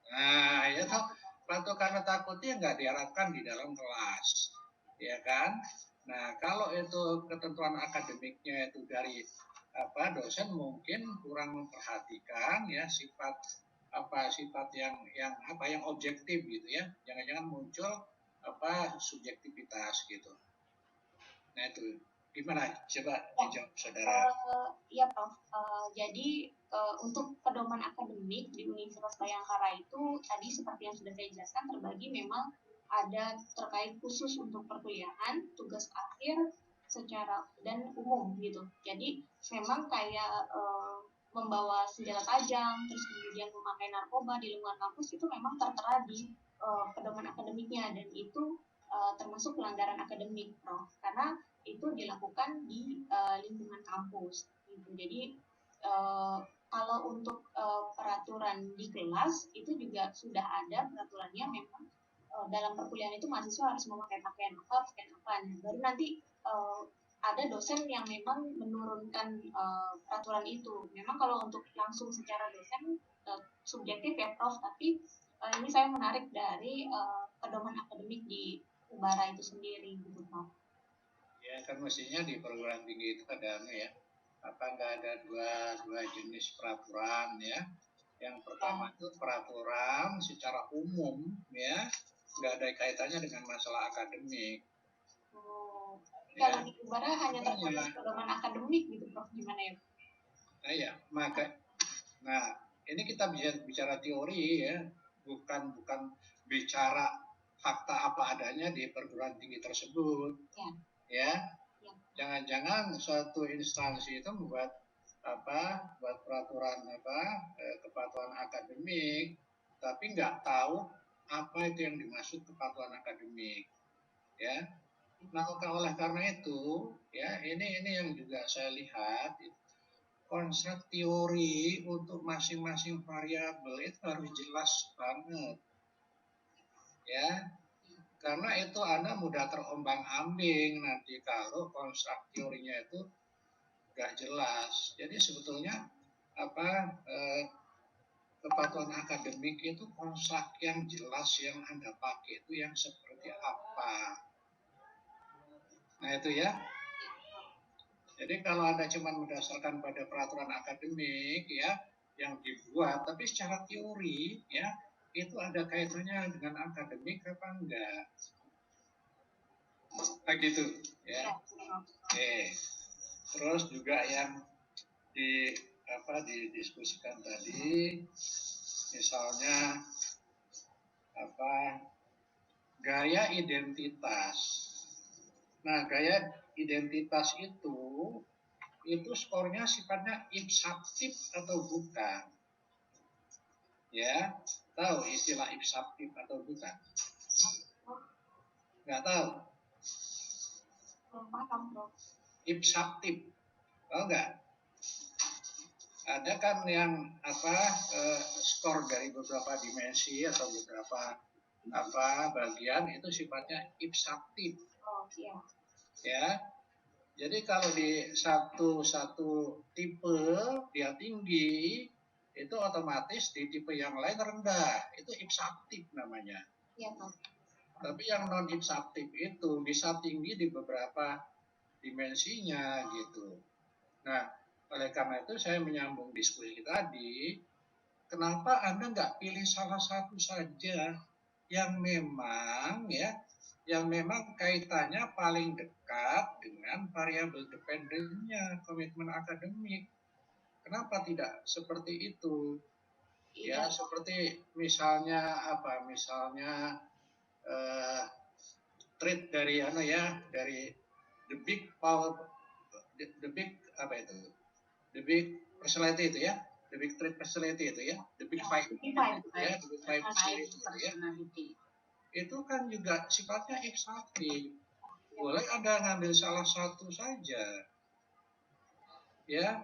Nah ya toh, patuh karena takutnya nggak diharapkan di dalam kelas ya kan. Nah kalau itu ketentuan akademiknya itu dari dosen mungkin kurang memperhatikan ya sifat yang objektif gitu ya, jangan-jangan muncul subjektivitas gitu. Nah itu gimana, coba dijawab saudara. Iya Prof, jadi untuk pedoman akademik di Universitas Bayangkara itu tadi seperti yang sudah saya jelaskan terbagi memang ada terkait khusus untuk perkuliahan, tugas akhir secara dan umum gitu. Jadi memang kayak membawa senjata tajam, terus kemudian memakai narkoba di lingkungan kampus itu memang tertera di pedoman akademiknya, dan itu termasuk pelanggaran akademik Prof, karena itu dilakukan di lingkungan kampus gitu. Jadi kalau untuk peraturan di kelas itu juga sudah ada peraturannya, memang dalam perkuliahan itu mahasiswa harus memakai pakaian apa. Nah, baru nanti ada dosen yang memang menurunkan peraturan itu. Memang kalau untuk langsung secara dosen subjektif ya Prof, tapi ini saya menarik dari pedoman akademik di Ubara itu sendiri gitu Prof. Ya kan mestinya di perguruan tinggi itu ada ya, nggak ada dua jenis peraturan ya. Yang pertama itu peraturan secara umum ya, nggak ada kaitannya dengan masalah akademik. Kalau di Ubara hanya tertulis pedoman akademik gitu Prof, gimana ya? Nah ini kita bicara teori ya, bukan bicara fakta apa adanya di perguruan tinggi tersebut. Ya. Jangan-jangan suatu instansi itu buat peraturan kepatuhan akademik, tapi nggak tahu apa itu yang dimaksud kepatuhan akademik, ya. Nah, oleh karena itu, ya ini yang juga saya lihat konsep teori untuk masing-masing variabel itu harus jelas banget, ya. Karena itu Anda mudah terombang-ambing nanti kalau konsep teorinya itu nggak jelas. Jadi sebetulnya kepatuhan akademik itu konsep yang jelas yang Anda pakai itu yang seperti apa. Nah itu ya. Jadi kalau Anda cuma berdasarkan pada peraturan akademik ya yang dibuat, tapi secara teori ya itu ada kaitannya dengan akademik apa enggak? Begitu ya. Oke. Terus juga yang didiskusikan tadi, misalnya gaya identitas. Nah, gaya identitas itu skornya sifatnya ipsaktif atau bukan? Ya, tahu istilah ipsaktif atau bukan? Nggak tahu. Ipsaktif, tahu nggak? Ada kan yang skor dari beberapa dimensi atau beberapa bagian itu sifatnya ipsaktif. Ya. Jadi kalau di satu tipe dia tinggi, itu otomatis di tipe yang lain rendah. Itu ipsaktif namanya. Ya, Pak. Tapi yang non ipsaktif itu bisa tinggi di beberapa dimensinya gitu. Nah, oleh karena itu saya menyambung diskusi tadi, kenapa Anda nggak pilih salah satu saja yang memang kaitannya paling dekat dengan variabel dependennya komitmen akademik. Kenapa tidak seperti itu? Ya, seperti misalnya trait dari the big power, the big personality itu ya, the big trait personality itu ya, the big five personality itu ya. Itu kan juga sifatnya ipsaktif. Boleh Anda ngambil salah satu saja. Ya.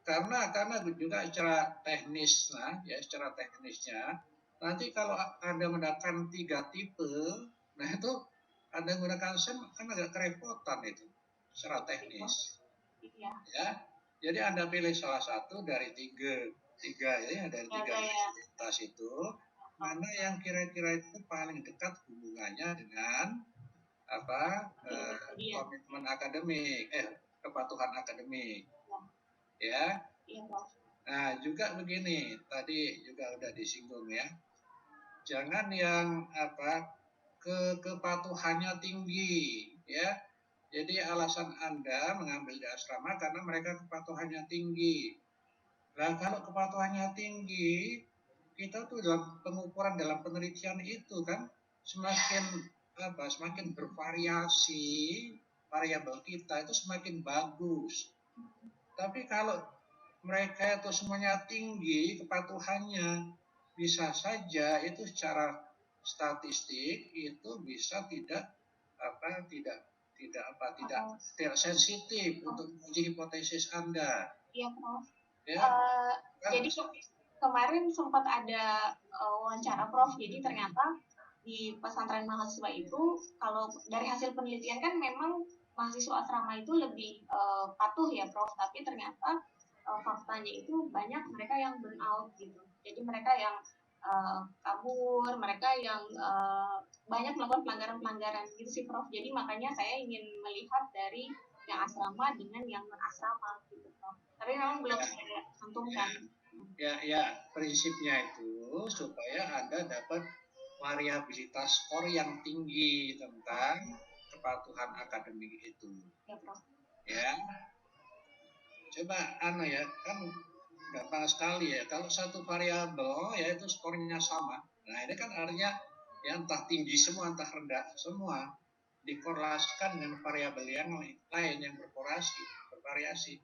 Karena juga secara teknisnya nanti kalau Anda mendapatkan 3 tipe, nah itu Anda menggunakan SEM kan agak kerepotan itu secara teknis. Ya. Jadi Anda pilih salah satu dari tiga ya, dari 3 identitas itu, mana yang kira-kira itu paling dekat hubungannya dengan komitmen akademik, kepatuhan akademik. Ya. Nah, juga begini, tadi juga udah disinggung ya. Jangan yang kepatuhannya tinggi, ya. Jadi alasan Anda mengambil di asrama karena mereka kepatuhannya tinggi. Nah, kalau kepatuhannya tinggi, kita tuh dalam pengukuran dalam penelitian itu kan semakin bervariasi variabel kita itu semakin bagus. Tapi kalau mereka itu semuanya tinggi kepatuhannya, bisa saja itu secara statistik itu bisa tidak sensitif untuk menguji hipotesis Anda. Iya, Prof. Ya? Jadi kemarin sempat ada wawancara Prof. Jadi ternyata di pesantren mahasiswa itu kalau dari hasil penelitian kan memang mahasiswa asrama itu lebih patuh ya Prof. Tapi ternyata faktanya itu banyak mereka yang burn out gitu. Jadi mereka yang kabur, mereka yang banyak melakukan pelanggaran-pelanggaran gitu sih Prof. Jadi makanya saya ingin melihat dari yang asrama dengan yang non asrama gitu Prof. Tapi memang belum saya cantumkan. Ya, prinsipnya itu supaya Anda dapat variabilitas skor yang tinggi tentang kepatuhan akademik itu. Ya Prof. Ya, coba ya, kan gampang sekali ya. Kalau satu variabel ya itu skornya sama. Nah ini kan artinya ya entah tinggi semua, entah rendah semua dikorelasikan dengan variabel yang lain yang bervariasi.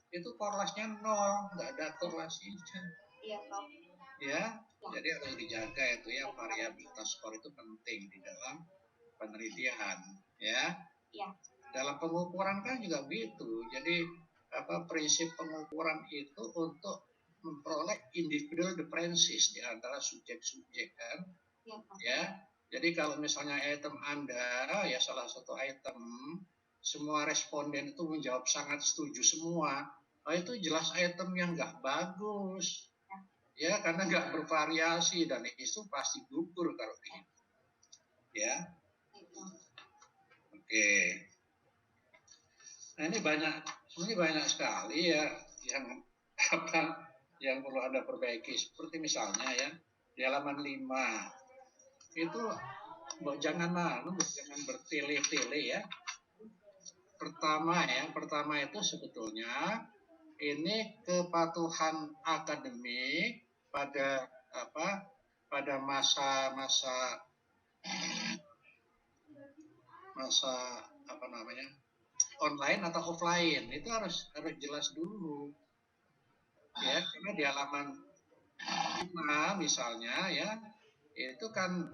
Itu korelasinya nol, nggak ada korelasinya. Iya Prof. Ya, jadi harus dijaga itu ya, variabilitas skor itu penting di dalam penelitian. Ya. Dalam pengukuran kan juga begitu. Jadi prinsip pengukuran itu untuk memperoleh individual differences di antara subjek-subjek kan. Ya. Jadi kalau misalnya item Anda ya salah satu item semua responden itu menjawab sangat setuju semua, itu jelas item yang nggak bagus. Ya, karena nggak bervariasi dan itu pasti gugur kalau begitu. Ya. Oke. Nah, ini banyak sekali ya yang perlu Anda perbaiki. Seperti misalnya ya, di halaman 5 itu jangan bertele-tele ya. Pertama itu sebetulnya ini kepatuhan akademik pada masa online atau offline itu harus jelas dulu ya, karena di halaman 5 misalnya ya itu kan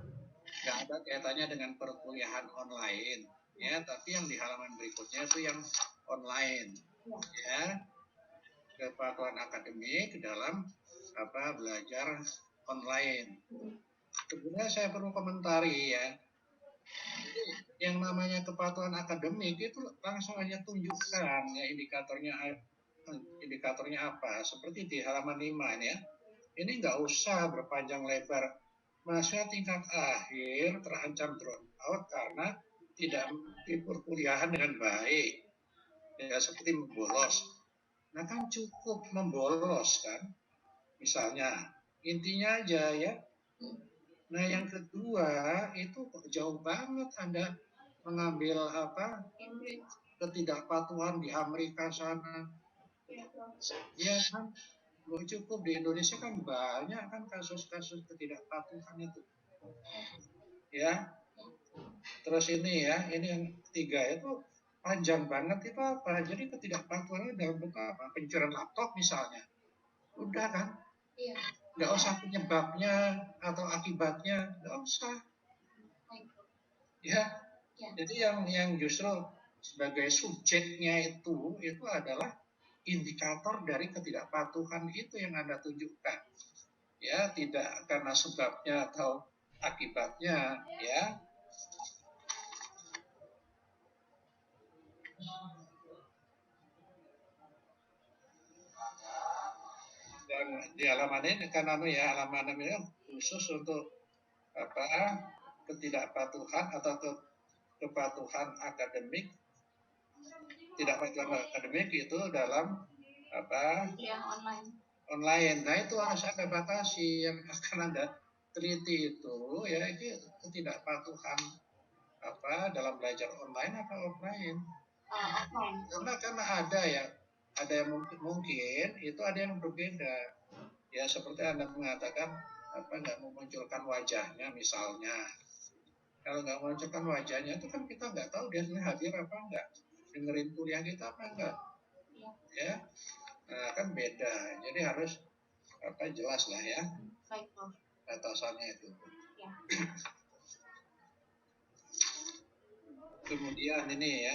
nggak ada kaitannya dengan perkuliahan online ya, tapi yang di halaman berikutnya itu yang online ya, kepatuhan akademik dalam belajar online. Sebenarnya saya perlu komentari ya, yang namanya kepatuhan akademik itu langsung aja tunjukkan ya indikatornya apa, seperti di halaman 5 ya. Ini nggak usah berpanjang lebar. Mahasiswa tingkat akhir terancam drop out karena tidak mengikuti perkuliahan dengan baik. Ya seperti membolos. Nah kan cukup membolos kan. Misalnya, intinya aja ya. Nah yang kedua itu jauh banget Anda mengambil ketidakpatuhan di Amerika sana. Ya kan, cukup di Indonesia kan banyak kan kasus-kasus ketidakpatuhan itu. Ya. Terus ini yang ketiga itu panjang banget itu apa? Jadi ketidakpatuhannya dalam bentuk apa? Pencurian laptop misalnya. Udah kan? Iya. Nggak usah penyebabnya atau akibatnya, nggak usah. Ya. Jadi yang justru sebagai subjeknya itu adalah indikator dari ketidakpatuhan itu yang Anda tunjukkan. Ya, tidak karena sebabnya atau akibatnya, ya. Dan di halaman ini kan halaman ini khusus untuk ketidakpatuhan atau kepatuhan akademik, ketidakpatuhan akademik itu dalam online. Nah itu harus ada batasi yang akan Anda teliti itu ya, itu ketidakpatuhan dalam belajar online atau offline. Karena ada yang mungkin itu ada yang berbeda ya, seperti Anda mengatakan nggak memunculkan wajahnya misalnya. Kalau nggak memunculkan wajahnya itu kan kita nggak tahu dia hadir apa enggak, dengerin kuliah kita apa enggak ya. Nah kan beda, jadi harus jelas lah ya batasannya itu. Kemudian ini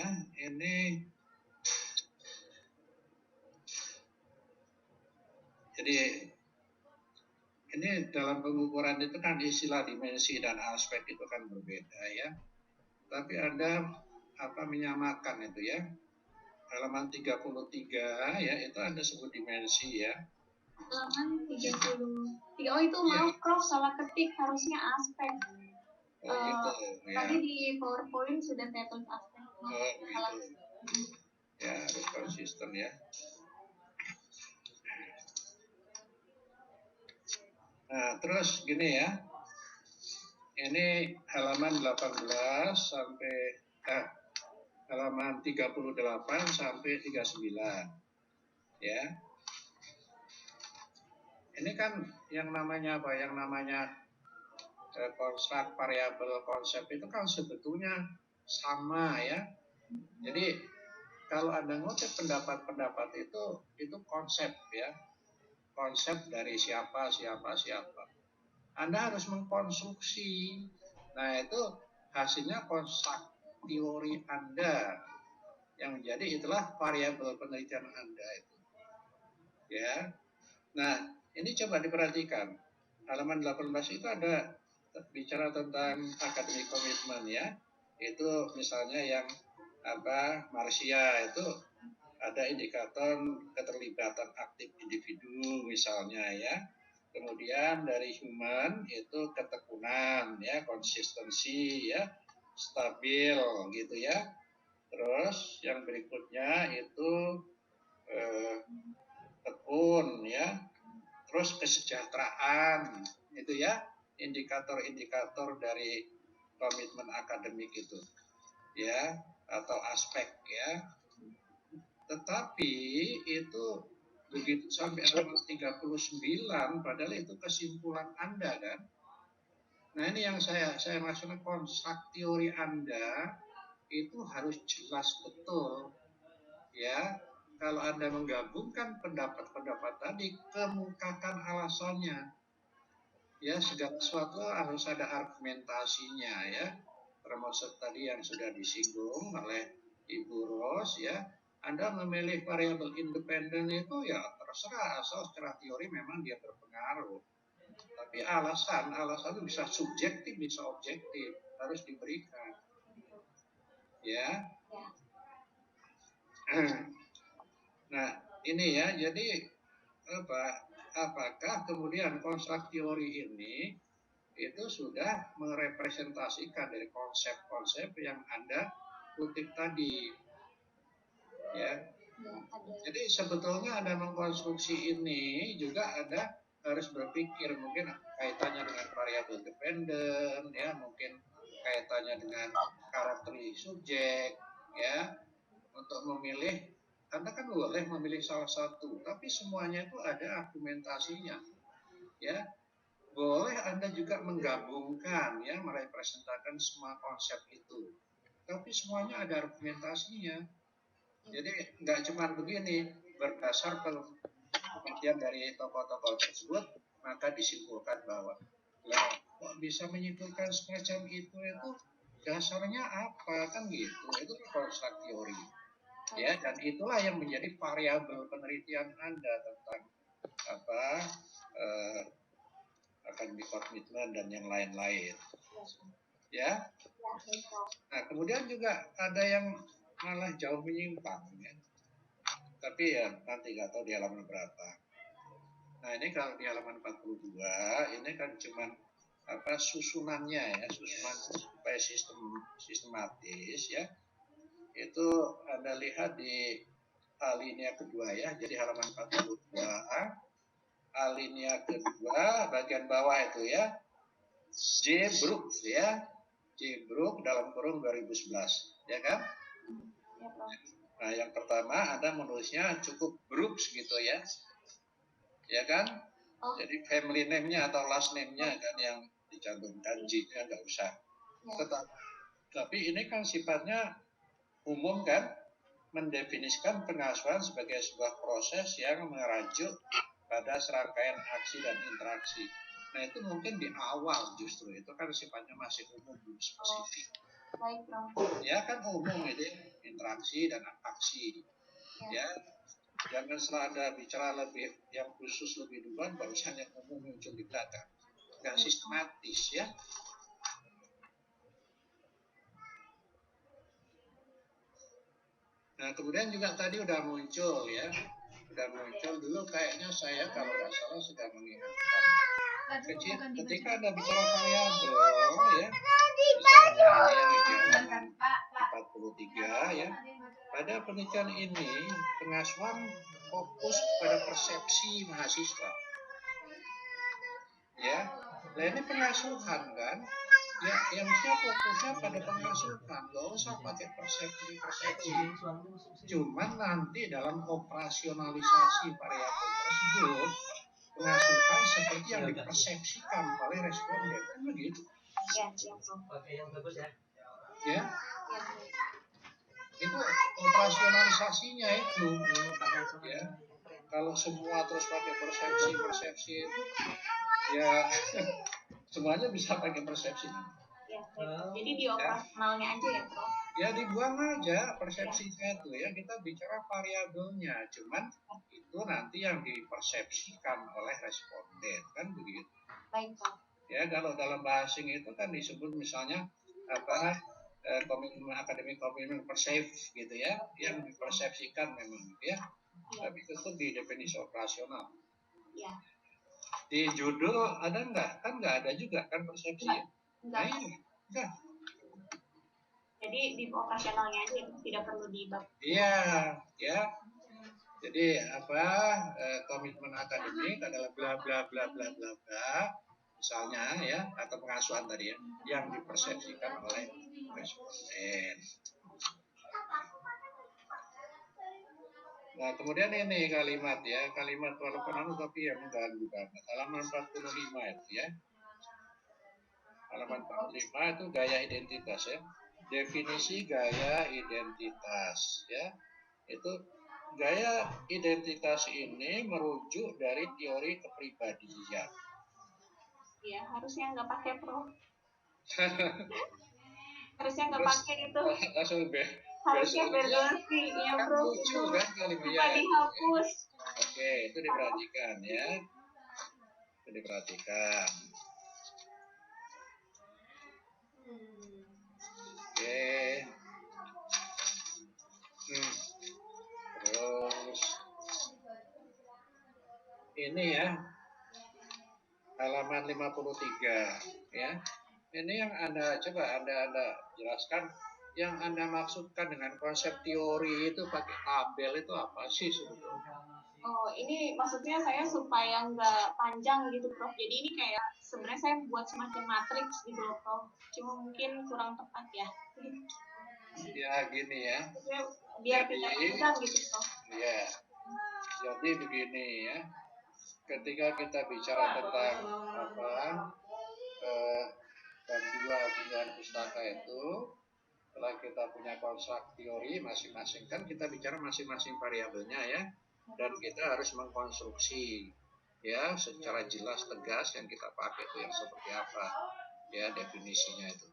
jadi ini dalam pengukuran itu kan istilah dimensi dan aspek itu kan berbeda ya. Tapi Anda menyamakan itu ya. Halaman 33 ya itu Anda sebut dimensi ya. halaman 33. Oh itu maaf Prof, salah ketik, harusnya aspek. Gitu ya. Tadi di PowerPoint sudah saya tulis aspek. Gitu. Ya, harus konsisten ya. Nah, terus gini ya. Ini halaman 18 sampai halaman 38 sampai 39. Ya. Ini kan yang namanya apa? Yang namanya konstrak variabel konsep itu kan sebetulnya sama ya. Jadi kalau Anda ngutip pendapat-pendapat itu konsep ya. Konsep dari siapa. Anda harus mengkonstruksi. Nah, itu hasilnya konstruk teori Anda. Yang jadi itulah variabel penelitian Anda itu. Ya. Nah, ini coba diperhatikan. Halaman 18 itu ada bicara tentang academic commitment ya. Itu misalnya yang Marsia itu ada indikator keterlibatan aktif individu misalnya ya. Kemudian dari human itu ketekunan ya, konsistensi ya, stabil gitu ya. Terus yang berikutnya itu tekun ya. Terus kesejahteraan itu ya, indikator-indikator dari komitmen akademik itu ya, atau aspek ya. Tetapi itu begitu sampai halaman 39 padahal itu kesimpulan Anda kan. Nah, ini yang saya maksudnya konstruk teori Anda itu harus jelas betul ya. Kalau Anda menggabungkan pendapat-pendapat tadi, kemukakan alasannya. Ya, segala sesuatu harus ada argumentasinya ya. Termasuk tadi yang sudah disinggung oleh Ibu Ros ya. Anda memilih variabel independen itu ya terserah, asal secara teori memang dia berpengaruh. Tapi alasan itu bisa subjektif, bisa objektif, harus diberikan. Ya. Nah, ini ya, jadi apakah kemudian konstruk teori ini itu sudah merepresentasikan dari konsep-konsep yang Anda kutip tadi. Ya. Jadi sebetulnya Anda mengkonstruksi ini juga Anda harus berpikir mungkin kaitannya dengan variabel dependen ya, mungkin kaitannya dengan karakteristik subjek ya. Untuk memilih, Anda kan boleh memilih salah satu, tapi semuanya itu ada argumentasinya. Ya. Boleh Anda juga menggabungkan ya, merepresentasikan semua konsep itu. Tapi semuanya ada argumentasinya. Jadi nggak cuma begini, berdasar penelitian dari tokoh-tokoh tersebut, maka disimpulkan bahwa kok bisa menyimpulkan semacam itu dasarnya apa kan gitu. Itu konstruk teori. Ya, dan itulah yang menjadi variabel penelitian Anda tentang academic komitmen dan yang lain-lain. Ya. Nah, kemudian juga ada yang malah jauh menyimpang ya. Tapi ya nanti nggak tahu di halaman berapa. Nah, ini kalau di halaman 42 ini kan cuman susunannya ya, susunan supaya sistematis ya. Itu Anda lihat di alinea kedua ya. Jadi halaman 42A alinea kedua bagian bawah itu ya. J. Brooks ya. J. Brooks dalam kurung 2011 ya kan? Nah, yang pertama Anda menulisnya cukup Brooks gitu ya. Ya kan? Jadi family name-nya atau last name-nya kan yang dicantumkan, J-nya nggak usah. Tapi ini kan sifatnya umum kan, mendefinisikan pengasuhan sebagai sebuah proses yang merajuk pada serangkaian aksi dan interaksi. Nah, itu mungkin di awal justru itu kan sifatnya masih umum, belum spesifik. Ya kan umum itu interaksi dan aksi. Ya, jangan setelah ada bicara lebih yang khusus lebih duluan, barusan yang umum muncul di belakang. Nggak sistematis ya. Nah, kemudian juga tadi udah muncul ya, sudah muncul dulu, kayaknya saya kalau nggak salah sudah mengingatkan. Ketika Anda bicara variabel ya, misalnya yang di halaman 43 ya, pada penelitian ini pengasuhan fokus pada persepsi mahasiswa. Ya, nah ini pengasuhan kan, ya yang fokusnya pada pengasuhan, nggak usah pakai persepsi. Cuman nanti dalam operasionalisasi variabel tersebut, pengasuhan seperti yang dipersepsikan oleh responden, kan begitu? Ya, itu operasionalisasinya itu. Ya, kalau semua terus pakai persepsi itu, ya semuanya bisa pakai persepsi. Jadi di operasionalnya aja ya, Prof? Ya dibuang aja persepsinya itu ya, kita bicara variabelnya, cuman itu nanti yang dipersepsikan oleh responden, kan begitu. Baik, Prof. Ya, kalau dalam bahasa asing itu kan disebut misalnya apa, komitmen akademik, komitmen perceive gitu ya, yang dipersepsikan memang ya, tapi itu di definisi operasional. Ya. Di judul ada enggak? Kan enggak ada juga kan persepsi. Enggak. Enggak. Jadi di operasionalnya aja tidak perlu di bab. Iya, ya. Jadi apa, komitmen akademik adalah bla bla bla bla bla bla, misalnya ya, atau pengasuhan tadi ya, yang dipersepsikan oleh responden. Nah, kemudian ini kalimat ya, kalimat walaupun anu tapi ya mengganggu banget. Halaman 45 itu ya. Halaman 45 itu gaya identitas ya. Definisi gaya identitas ya. Itu gaya identitas ini merujuk dari teori kepribadian. Ya, harusnya nggak pakai, Prof. Harusnya nggak pakai itu. Langsung Harusnya berdosing, ya, kan Prof. lucu kan kalimatnya. Lupa dihapus. Oke, itu diperhatikan ya. Itu diperhatikan. Oke. Terus ini ya, halaman 53 ya. Ini yang Anda jelaskan, yang Anda maksudkan dengan konsep teori itu pakai tabel itu apa sih sebetulnya? Oh, ini maksudnya saya supaya nggak panjang gitu, Prof. Jadi ini kayak sebenarnya saya buat semacam matriks gitu loh, Prof. Cuma mungkin kurang tepat ya. Ya gini ya. Biar tidak panjang gitu, Prof. Ya. Jadi begini ya. Ketika kita bicara tentang bab 2 pilihan pustaka itu, setelah kita punya konstruk teori masing-masing, kan kita bicara masing-masing variabelnya ya, dan kita harus mengkonstruksi ya secara jelas tegas yang kita pakai itu yang seperti apa ya definisinya itu,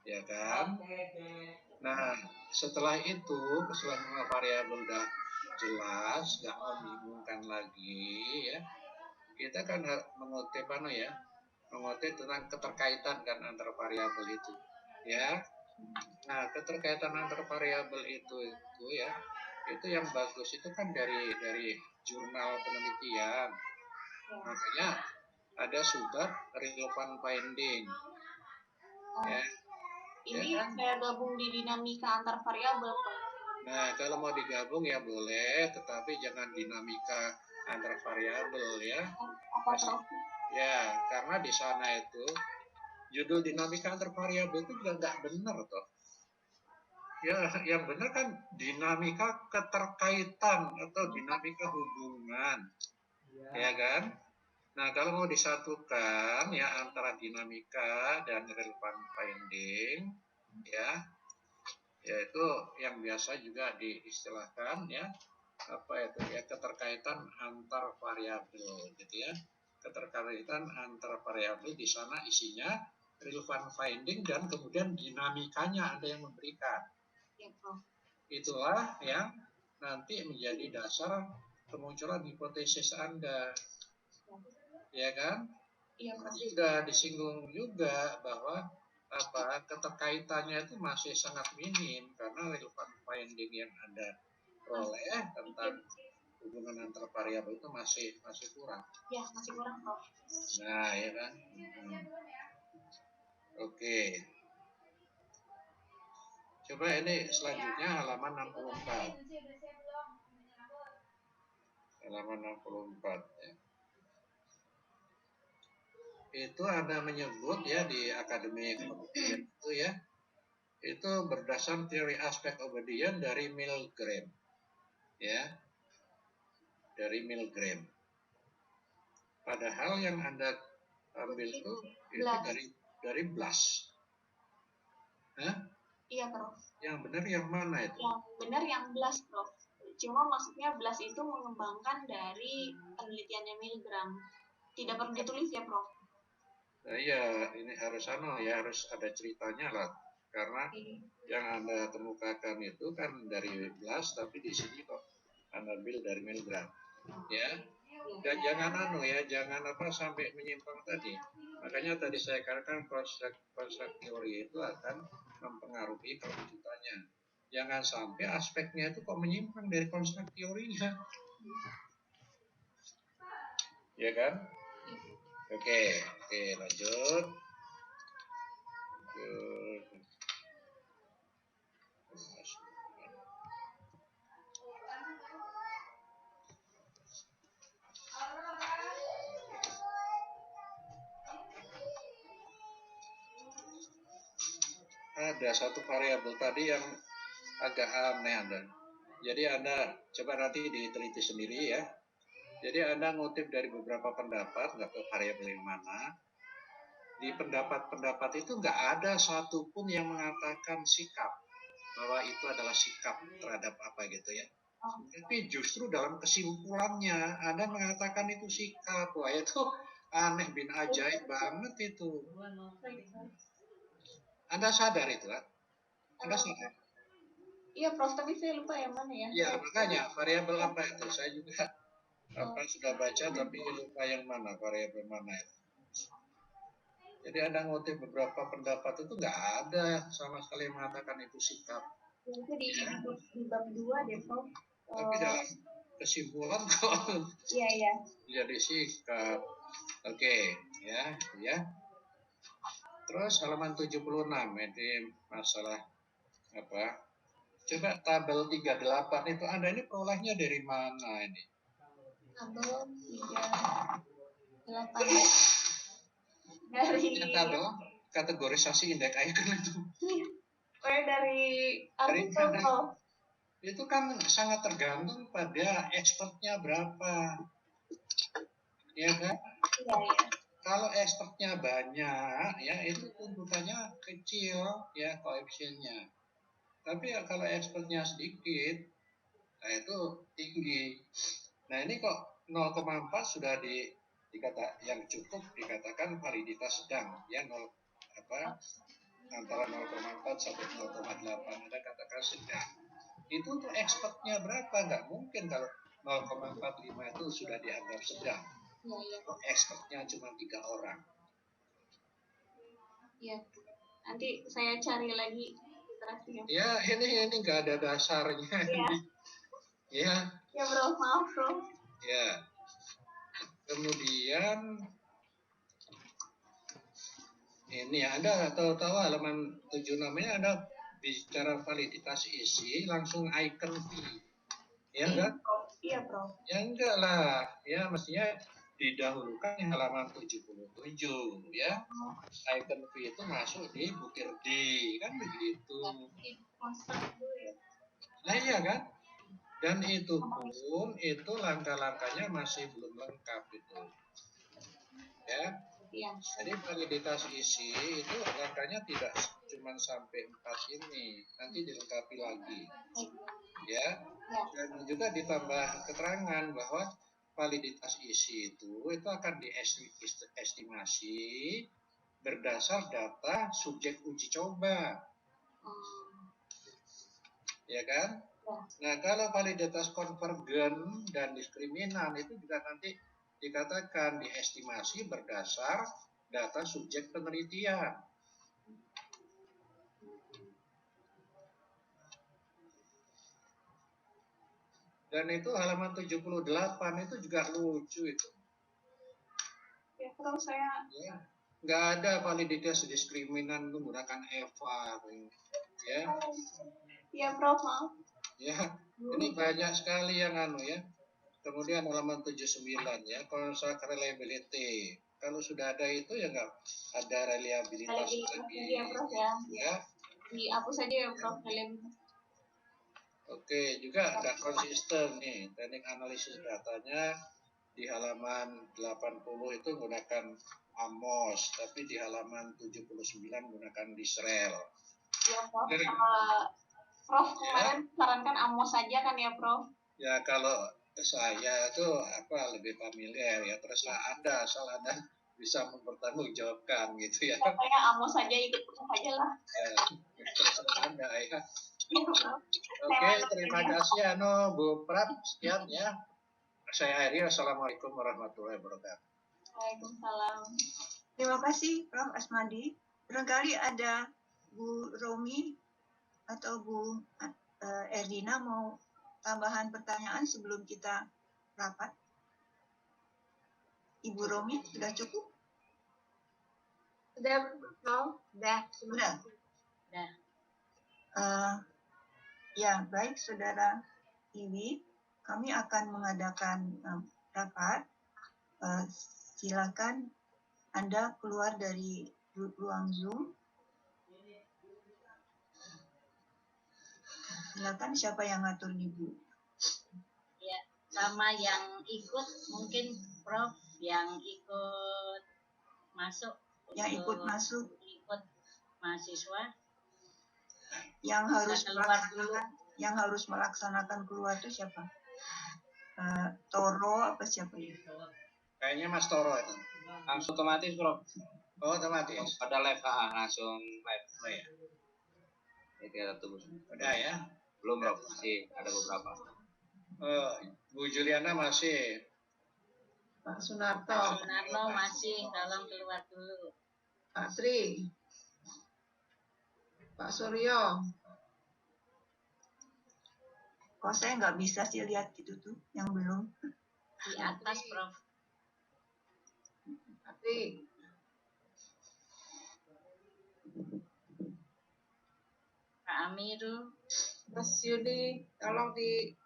ya kan. Nah setelah itu, setelah variabel udah jelas, nggak membingungkan lagi ya, kita kan mengutip mengutip tentang keterkaitan kan antar variabel itu ya. Nah keterkaitan antar variabel itu ya, itu yang bagus itu kan dari jurnal penelitian, makanya ada subbab relevant finding ya. Ini ya kan? saya gabung di dinamika antar variabel, Pak. Nah kalau mau digabung ya boleh, tetapi jangan dinamika antar variabel ya. Apa, Prof? Ya, karena di sana itu judul dinamika antar variabel itu juga nggak benar toh. Ya, yang benar kan dinamika keterkaitan atau dinamika hubungan, ya kan? Nah, kalau mau disatukan ya antara dinamika dan relevant finding, ya, yaitu yang biasa juga diistilahkan ya apa itu ya, keterkaitan antar variabel gitu ya. Keterkaitan antar variabel di sana isinya relevant finding dan kemudian dinamikanya ada yang memberikan. Itulah yang nanti menjadi dasar kemunculan hipotesis Anda. Ya kan? Iya, Tadi sudah disinggung juga bahwa keterkaitannya itu masih sangat minim karena relevant finding yang Anda peroleh tentang hubungan antar variabel itu masih kurang. Ya, masih kurang, Prof. Nah, ya kan. Oke. Coba ini selanjutnya halaman 64. Halaman 64 ya. Itu Anda menyebut ya di akademik itu ya. Itu berdasar teori aspek obedience dari Milgram. Ya. Dari Milgram. Padahal yang Anda ambil itu dari Blas. Hah? Iya, Prof. Yang benar yang mana itu? Yang benar yang Blas, Prof. Cuma maksudnya Blas itu mengembangkan dari penelitiannya Milgram. Tidak perlu ditulis ya, Prof. Nah, iya, ini harus harus ada ceritanya lah. Karena yang Anda kemukakan itu kan dari Blas, tapi di sini kok Anda ambil dari Milgram. Ya. Dan jangan jangan sampai menyimpang tadi. Makanya tadi saya katakan konsep teori itu akan mempengaruhi perwujudannya. Jangan sampai aspeknya itu kok menyimpang dari konsep teorinya. Ya kan? Oke, lanjut. Ada satu variabel tadi yang agak aneh Anda. Jadi Anda coba nanti diteliti sendiri ya. Jadi Anda ngutip dari beberapa pendapat, nggak tahu variabel yang mana. Di pendapat-pendapat itu nggak ada satupun yang mengatakan sikap, bahwa itu adalah sikap terhadap apa gitu ya. Tapi justru dalam kesimpulannya Anda mengatakan itu sikap. Wah itu aneh bin ajaib banget itu. Anda sadar itu kan? Anda sadar? Iya, Prof, tapi saya lupa yang mana ya. Iya, makanya variabel apa itu? Saya juga sudah baca tapi lupa yang mana, variabel mana itu. Jadi Anda ngutip beberapa pendapat itu nggak ada sama sekali yang mengatakan itu sikap. Itu di bab 2 deh, Prof. Tapi dalam kesimpulan kok Iya. jadi sikap. Oke, ya. Terus halaman 76 ini masalah apa? Coba tabel 38 itu Anda ini perolehnya dari mana ini? Tabel 38 dari tabel kategorisasi indeks icon itu. Dari artikel, Prof. Itu kan sangat tergantung pada expertnya berapa. Ya kan? Iya. Kalau expertnya banyak, ya itu tuntutannya kecil, ya koefisiennya. Tapi ya kalau expertnya sedikit, nah itu tinggi. Nah ini kok 0,4 sudah yang cukup dikatakan validitas sedang, ya antara 0,4 sampai 0,8 ada katakan sedang. Itu untuk expertnya berapa? Nggak mungkin kalau 0,45 itu sudah dianggap sedang. Expertnya cuma 3 orang. Iya. Nanti saya cari lagi literasinya. Ya, ini nggak ada dasarnya. Iya. Ya, Bro, maaf, Bro. Ya. Kemudian ini Anda tahu halaman 7 namanya Anda bicara validitas isi langsung icon V. Ya enggak? Iya, Bro. Ya enggak lah. Ya mestinya didahulukan di halaman 77 ya. Icon V itu masuk di butir D kan begitu. Nah iya kan? Dan itu pun itu langkah-langkahnya masih belum lengkap itu. Ya. Jadi validitas isi itu langkahnya tidak cuma sampai 4 ini, nanti dilengkapi lagi. Ya. Dan juga ditambah keterangan bahwa validitas isi itu akan diestimasi berdasar data subjek uji coba. Ya kan? Nah, kalau validitas konvergen dan diskriminan itu juga nanti dikatakan diestimasi berdasar data subjek penelitian. Dan itu halaman 78 itu juga lucu itu. Ya, Prof, saya Ya. Nggak ada validitas diskriminan menggunakan EVA. Ya. ya Prof, maaf. Ya, ini banyak sekali yang ya. Kemudian halaman 79 ya, konsep reliability. Kalau sudah ada itu ya nggak ada reliabilitas lagi. Ya Prof ya. Ya. Dihapus saja ya Prof, reliabilitas. Oke, juga nggak konsisten nih. Teknik analisis datanya di halaman 80 itu menggunakan AMOS, tapi di halaman 79 menggunakan Disrel. Ya Prof, Prof kemarin sarankan AMOS saja kan ya Prof? Ya kalau saya itu lebih familiar ya, terserah Anda, asal Anda bisa mempertanggungjawabkan gitu ya. Saya AMOS saja, ikut Prof aja lah. Ya, terserah Anda ya. Oke, terima kasih Bu Prab, sekian ya. Saya akhiri, Assalamualaikum warahmatullahi wabarakatuh. Waalaikumsalam. Terima kasih Prof. Asmadi. Barangkali ada Bu Romi atau Bu Erdina mau tambahan pertanyaan sebelum kita rapat. Ibu Romi, sudah cukup? Sudah, Prof? Sudah. Ya, baik Saudara Iwi, kami akan mengadakan rapat. Silakan Anda keluar dari ruang Zoom. Silakan, siapa yang ngatur nih Bu? Ya, sama yang ikut mungkin Prof yang ikut masuk. Yang ikut masuk. Ikut mahasiswa. Yang harus melaksanakan keluar itu siapa? Toro apa siapa ya? Kayaknya Mas Toro itu. Langsung otomatis Prof. Oh, otomatis. Ada live langsung live. Oh ya. Ini kita tunggu. Udah ya. Belum Prof, masih ada beberapa. Bu Juliana masih. Pak Sunarto. Pak Sunarto masih, tolong keluar dulu. Pak Tri. Pak Suryo. Kok saya nggak bisa sih lihat gitu tuh, yang belum. Di atas Prof. Pak Tri. Pak Amirul. Mas Yudi, tolong di